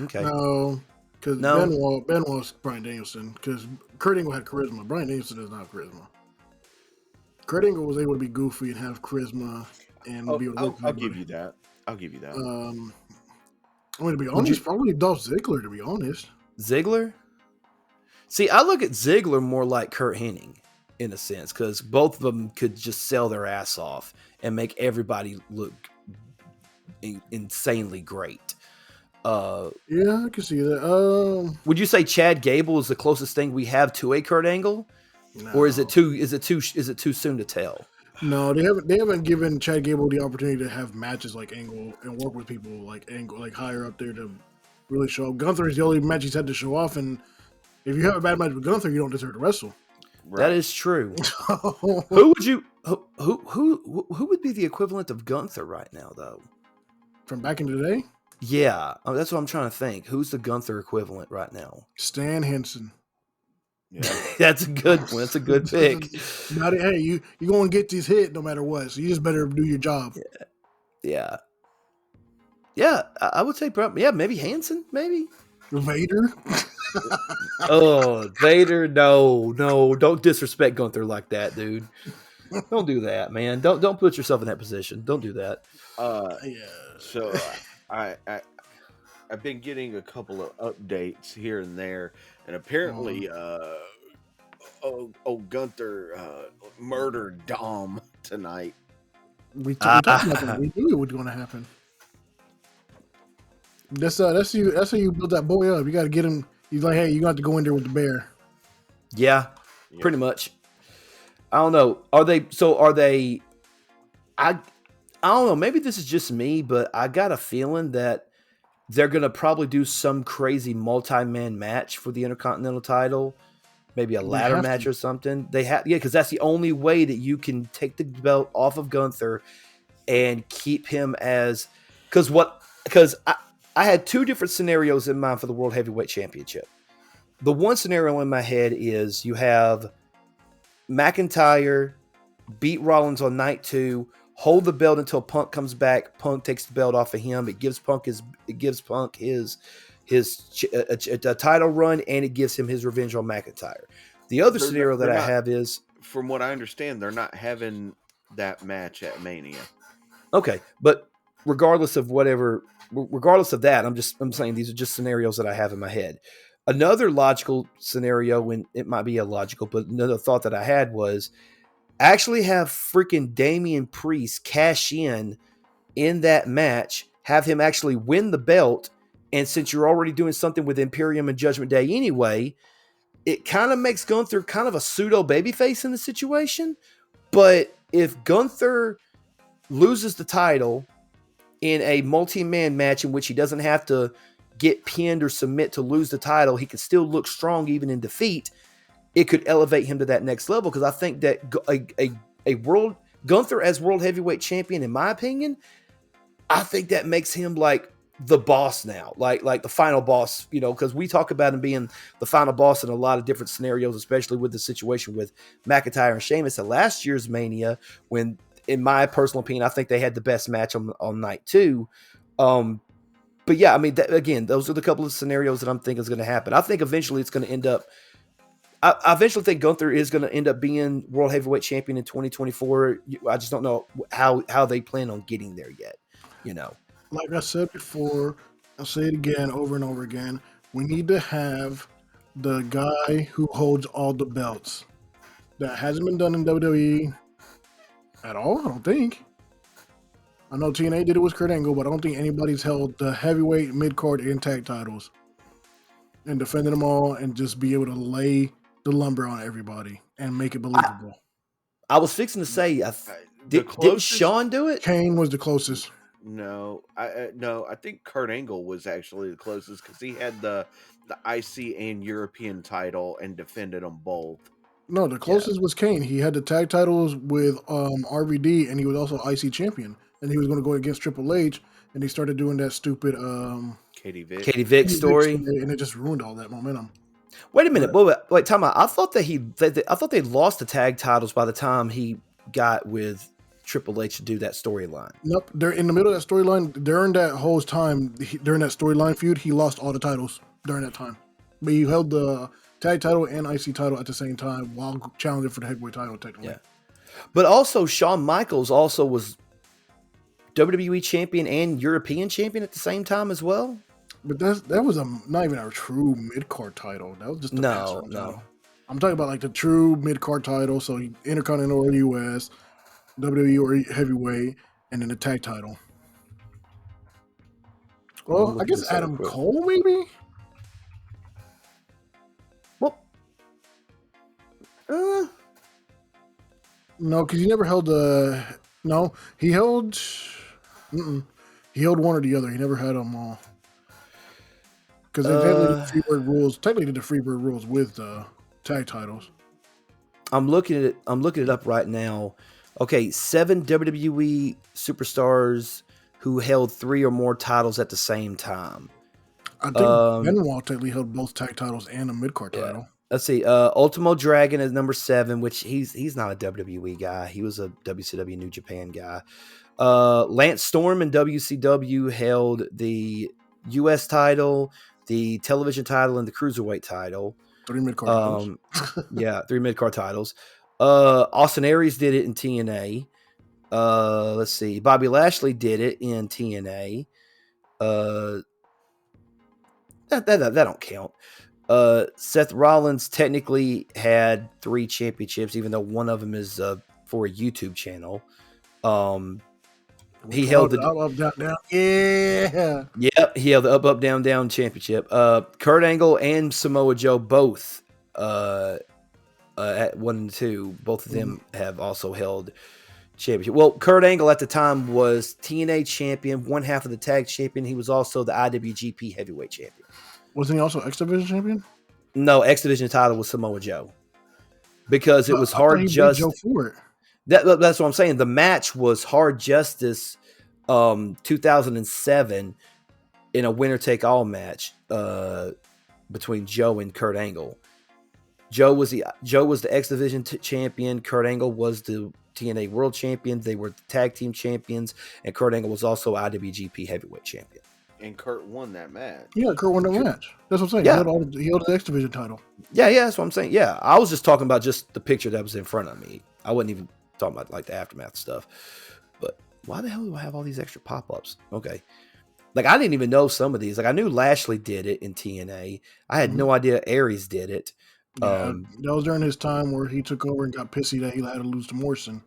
Okay. No, because Benoit's Bryan Danielson. Because Kurt Angle had charisma. Bryan Danielson does not have charisma. Kurt Angle was able to be goofy and have charisma and be able to work. I'll give you that. I mean, to be honest, probably Dolph Ziggler. To be honest, Ziggler. See, I look at Ziggler more like Kurt Hennig in a sense, because both of them could just sell their ass off and make everybody look insanely great. Yeah, I can see that. Would you say Chad Gable is the closest thing we have to a Kurt Angle, or is it too soon to tell? No, they haven't given Chad Gable the opportunity to have matches like Angle and work with people like Angle, like higher up there to really show up. Gunther is the only match he's had to show off, and if you have a bad match with Gunther, you don't deserve to wrestle. Right. That is true. Who would be the equivalent of Gunther right now, though? From back in the day? Yeah, that's what I'm trying to think. Who's the Gunther equivalent right now? Stan Henson. Yeah. That's a good one. That's a good pick. Hey, you're going to get these hit no matter what, so you just better do your job. Yeah. I would say probably, maybe Hanson, maybe. Vader? Oh, Vader, no, don't disrespect Gunther like that, dude. Don't do that, man. Don't put yourself in that position. Don't do that. So I've been getting a couple of updates here and there, and apparently Gunther murdered Dom tonight. We talked about that. We knew it was going to happen. That's how you build that boy up. You got to get him. He's like, hey, you got to go in there with the bear. Yeah, pretty much. I don't know. Are they? I don't know. Maybe this is just me, but I got a feeling that they're gonna probably do some crazy multi-man match for the Intercontinental title, maybe a ladder match or something. They have, because that's the only way that you can take the belt off of Gunther and keep him as because I had two different scenarios in mind for the World Heavyweight Championship. The one scenario in my head is you have McIntyre beat Rollins on night 2, hold the belt until Punk comes back. Punk takes the belt off of him. It gives Punk his title run, and it gives him his revenge on McIntyre. The other scenario that I have is, from what I understand, they're not having that match at Mania. Okay, but regardless of that, I'm saying these are just scenarios that I have in my head. Another logical scenario, and it might be illogical, but another thought that I had was actually have freaking Damian Priest cash in that match, have him actually win the belt, and since you're already doing something with Imperium and Judgment Day anyway, it kind of makes Gunther kind of a pseudo babyface in the situation. But if Gunther loses the title in a multi-man match in which he doesn't have to get pinned or submit to lose the title, he can still look strong even in defeat. It could elevate him to that next level, because I think that Gunther as World Heavyweight Champion, in my opinion, I think that makes him like the boss now, like the final boss, because we talk about him being the final boss in a lot of different scenarios, especially with the situation with McIntyre and Sheamus at last year's Mania, when, in my personal opinion, I think they had the best match on night 2. But yeah, I mean, again, those are the couple of scenarios that I'm thinking is going to happen. I think eventually it's going to end up. I eventually think Gunther is going to end up being World Heavyweight Champion in 2024. I just don't know how they plan on getting there yet. Like I said before, I'll say it again, over and over again. We need to have the guy who holds all the belts. That hasn't been done in WWE at all, I don't think. I know TNA did it with Kurt Angle, but I don't think anybody's held the heavyweight, mid-card, and tag titles and defended them all and just be able to lay the lumber on everybody and make it believable. I was fixing to say, did Shawn do it? Kane was the closest. No, I think Kurt Angle was actually the closest, because he had the IC and European title and defended them both. No, the closest was Kane. He had the tag titles with RVD, and he was also IC champion. And he was going to go against Triple H, and he started doing that stupid Katie Vick story, and it just ruined all that momentum. Wait a minute, wait, time out. I thought they lost the tag titles by the time he got with Triple H to do that storyline. Nope, they're in the middle of that storyline. During that whole time, during that storyline feud, he lost all the titles during that time. But he held the tag title and IC title at the same time while challenging for the heavyweight title, technically. Yeah. But also, Shawn Michaels also was WWE champion and European champion at the same time as well. But that was not even a true mid-card title. That was just the No. title. I'm talking about like the true mid-card title, so Intercontinental or US, WWE or Heavyweight, and then the tag title. Well, I guess Adam Cole, maybe? Well, no, because he never held the... No, he held... He held one or the other. He never had them all. Because they technically did the Freebird rules with tag titles. I'm looking it up right now. Okay, 7 WWE superstars who held 3 or more titles at the same time. I think Benoit technically held both tag titles and a mid-card title. Let's see. Ultimo Dragon is number 7, which he's not a WWE guy. He was a WCW New Japan guy. Lance Storm in WCW held the US title, the television title, and the cruiserweight title. 3 mid-card titles. 3 mid-card titles. Austin Aries did it in TNA. Let's see. Bobby Lashley did it in TNA. That don't count. Seth Rollins technically had 3 championships, even though one of them is for a YouTube channel. He held the up, down, down. Yeah. Yep, he held the up, down, down championship. Kurt Angle and Samoa Joe both at 1 and 2. Both of them have also held championship. Well, Kurt Angle at the time was TNA champion, one half of the tag champion. He was also the IWGP heavyweight champion. Wasn't he also X Division champion? No, X Division title was Samoa Joe. Because it was hard justice. Joe for it. That's what I'm saying. The match was Hard Justice 2007 in a winner-take-all match between Joe and Kurt Angle. Joe was the X Division champion. Kurt Angle was the TNA World Champion. They were the tag team champions, and Kurt Angle was also IWGP Heavyweight Champion. And Kurt won that match. Yeah, Kurt won that match. That's what I'm saying. Yeah. He held the X Division title. Yeah, that's what I'm saying. Yeah, I was just talking about just the picture that was in front of me. I wasn't even talking about like the aftermath stuff. But why the hell do I have all these extra pop-ups? Okay. Like, I didn't even know some of these. Like, I knew Lashley did it in TNA. I had no idea Aries did it. Yeah, that was during his time where he took over and got pissy that he had to lose to Morrison.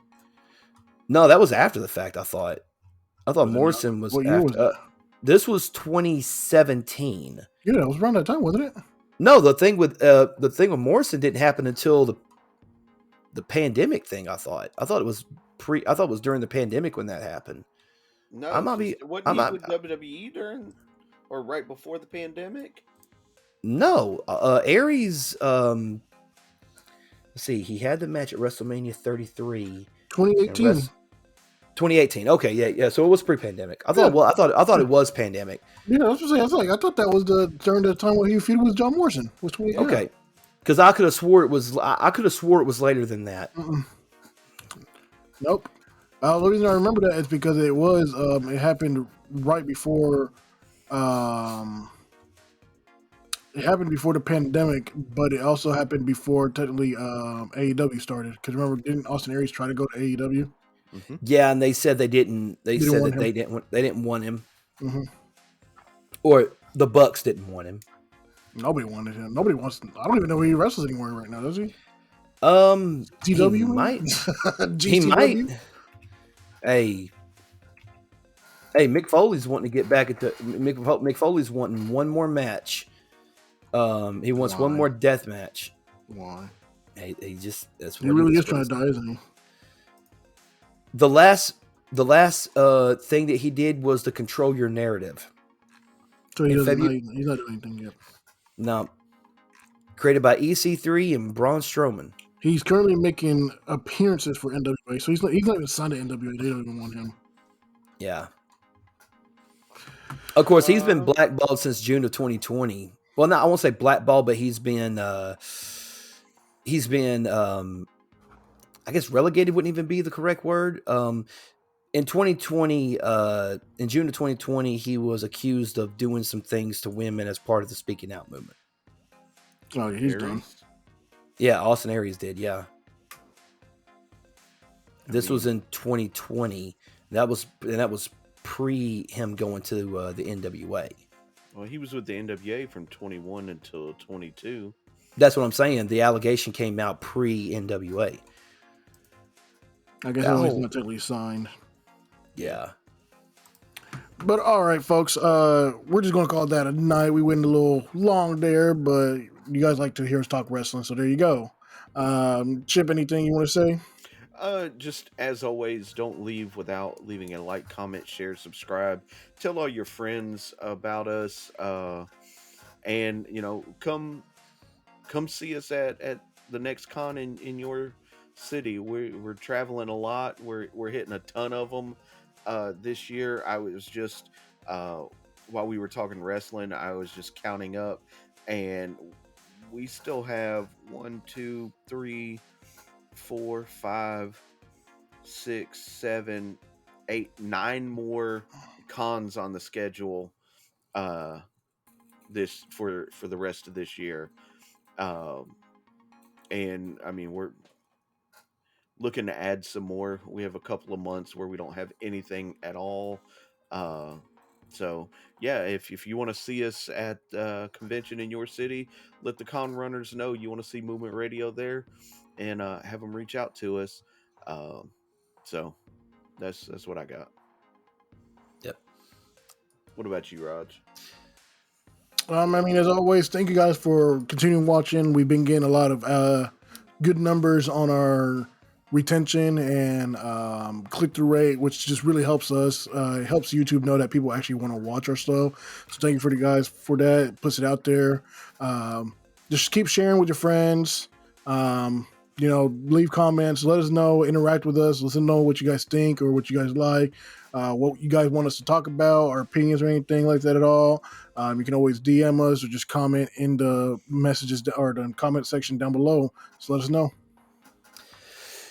No, that was after the fact, I thought. Morrison was what after. Year was that? This was 2017. Yeah, it was around that time, wasn't it? No, the thing with Morrison didn't happen until the pandemic thing. I thought it was during the pandemic when that happened. No, No, Aries. Let's see, he had the match at WrestleMania 33, 2018. 2018. Okay, yeah. So it was pre-pandemic. I thought it was pandemic. Yeah, that's what I'm saying. I thought that was during the time when he feuded with John Morrison. Okay, because I could have swore it was. I could have swore it was later than that. Nope. The reason I remember that is because it was. It happened right before. It happened before the pandemic, but it also happened before technically AEW started. Because remember, didn't Austin Aries try to go to AEW? Mm-hmm. Yeah, and they said they didn't. They didn't want him, or the Bucks didn't want him. Nobody wanted him. Nobody wants. I don't even know where he wrestles anymore right now. Does he? GW he might. He might. Hey, Mick Foley's wanting to get back at the. Mick Foley's wanting one more match. He wants one more death match. Why? He just. That's what he really is trying to die, isn't he? The last thing that he did was to control your narrative. So he's not doing anything yet. No. Created by EC3 and Braun Strowman. He's currently making appearances for NWA, so he's not even signed to NWA. They don't even want him. Yeah. Of course, he's been blackballed since June of 2020. Well, I won't say blackballed, but he's been I guess relegated wouldn't even be the correct word. In 2020, in June of 2020, he was accused of doing some things to women as part of the Speaking Out movement. Oh, he's done. Yeah, Austin Aries did. Yeah, this was in 2020. That was pre him going to the NWA. Well, he was with the NWA from 21 until 22. That's what I'm saying. The allegation came out pre-NWA. I guess he's not technically signed. Yeah. But all right, folks, we're just going to call that a night. We went a little long there, but you guys like to hear us talk wrestling, so there you go. Chip, anything you want to say? Just as always, don't leave without leaving a like, comment, share, subscribe. Tell all your friends about us. And come see us at the next con in your city. We're traveling a lot. We're hitting a ton of them this year. I was just while we were talking wrestling, I was just counting up, and we still have 1, 2, 3, 4, 5, 6, 7, 8, 9 more cons on the schedule this for the rest of this year. And I mean, we're looking to add some more. We have a couple of months where we don't have anything at all. So yeah, if you want to see us at convention in your city, let the con runners know you want to see Movement Radio there, and have them reach out to us. So that's what I got. Yep. What about you, Raj? I mean, as always, thank you guys for continuing watching. We've been getting a lot of good numbers on our retention and click-through rate, which just really helps us. It helps YouTube know that people actually want to watch our stuff. So thank you for the guys for that. It puts it out there. Just keep sharing with your friends. Leave comments. Let us know. Interact with us. Let us know what you guys think or what you guys like. What you guys want us to talk about, our opinions or anything like that at all. You can always DM us or just comment in the messages or the comment section down below. So let us know.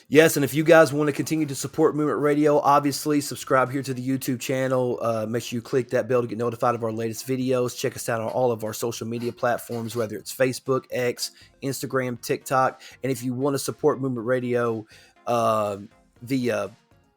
Yes, and if you guys want to continue to support Movement Radio, obviously subscribe here to the YouTube channel. Make sure you click that bell to get notified of our latest videos. Check us out on all of our social media platforms, whether it's Facebook, X, Instagram, TikTok. And if you want to support Movement Radio via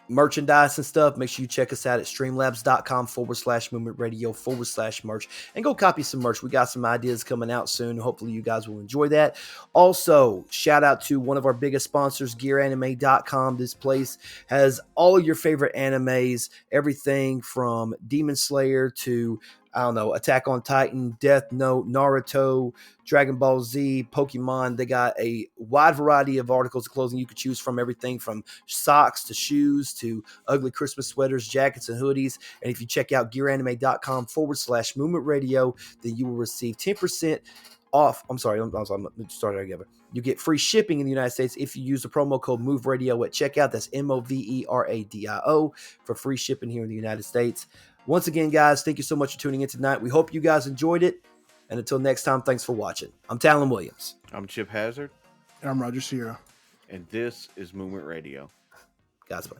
merchandise and stuff, make sure you check us out at streamlabs.com/movement radio/merch and go copy some merch. We got some ideas coming out soon. Hopefully you guys will enjoy that. Also, shout out to one of our biggest sponsors, gearanime.com. This place has all of your favorite animes, everything from Demon Slayer to Attack on Titan, Death Note, Naruto, Dragon Ball Z, Pokemon. They got a wide variety of articles of clothing you could choose from, everything from socks to shoes to ugly Christmas sweaters, jackets, and hoodies. And if you check out gearanime.com/movement radio, then you will receive 10% off. I'm sorry, let's start together. You get free shipping in the United States if you use the promo code MOVERadio at checkout. That's MOVERADIO for free shipping here in the United States. Once again, guys, thank you so much for tuning in tonight. We hope you guys enjoyed it. And until next time, thanks for watching. I'm Talon Williams. I'm Chip Hazard. And I'm Roger Sierra. And this is Movement Radio. God's bless.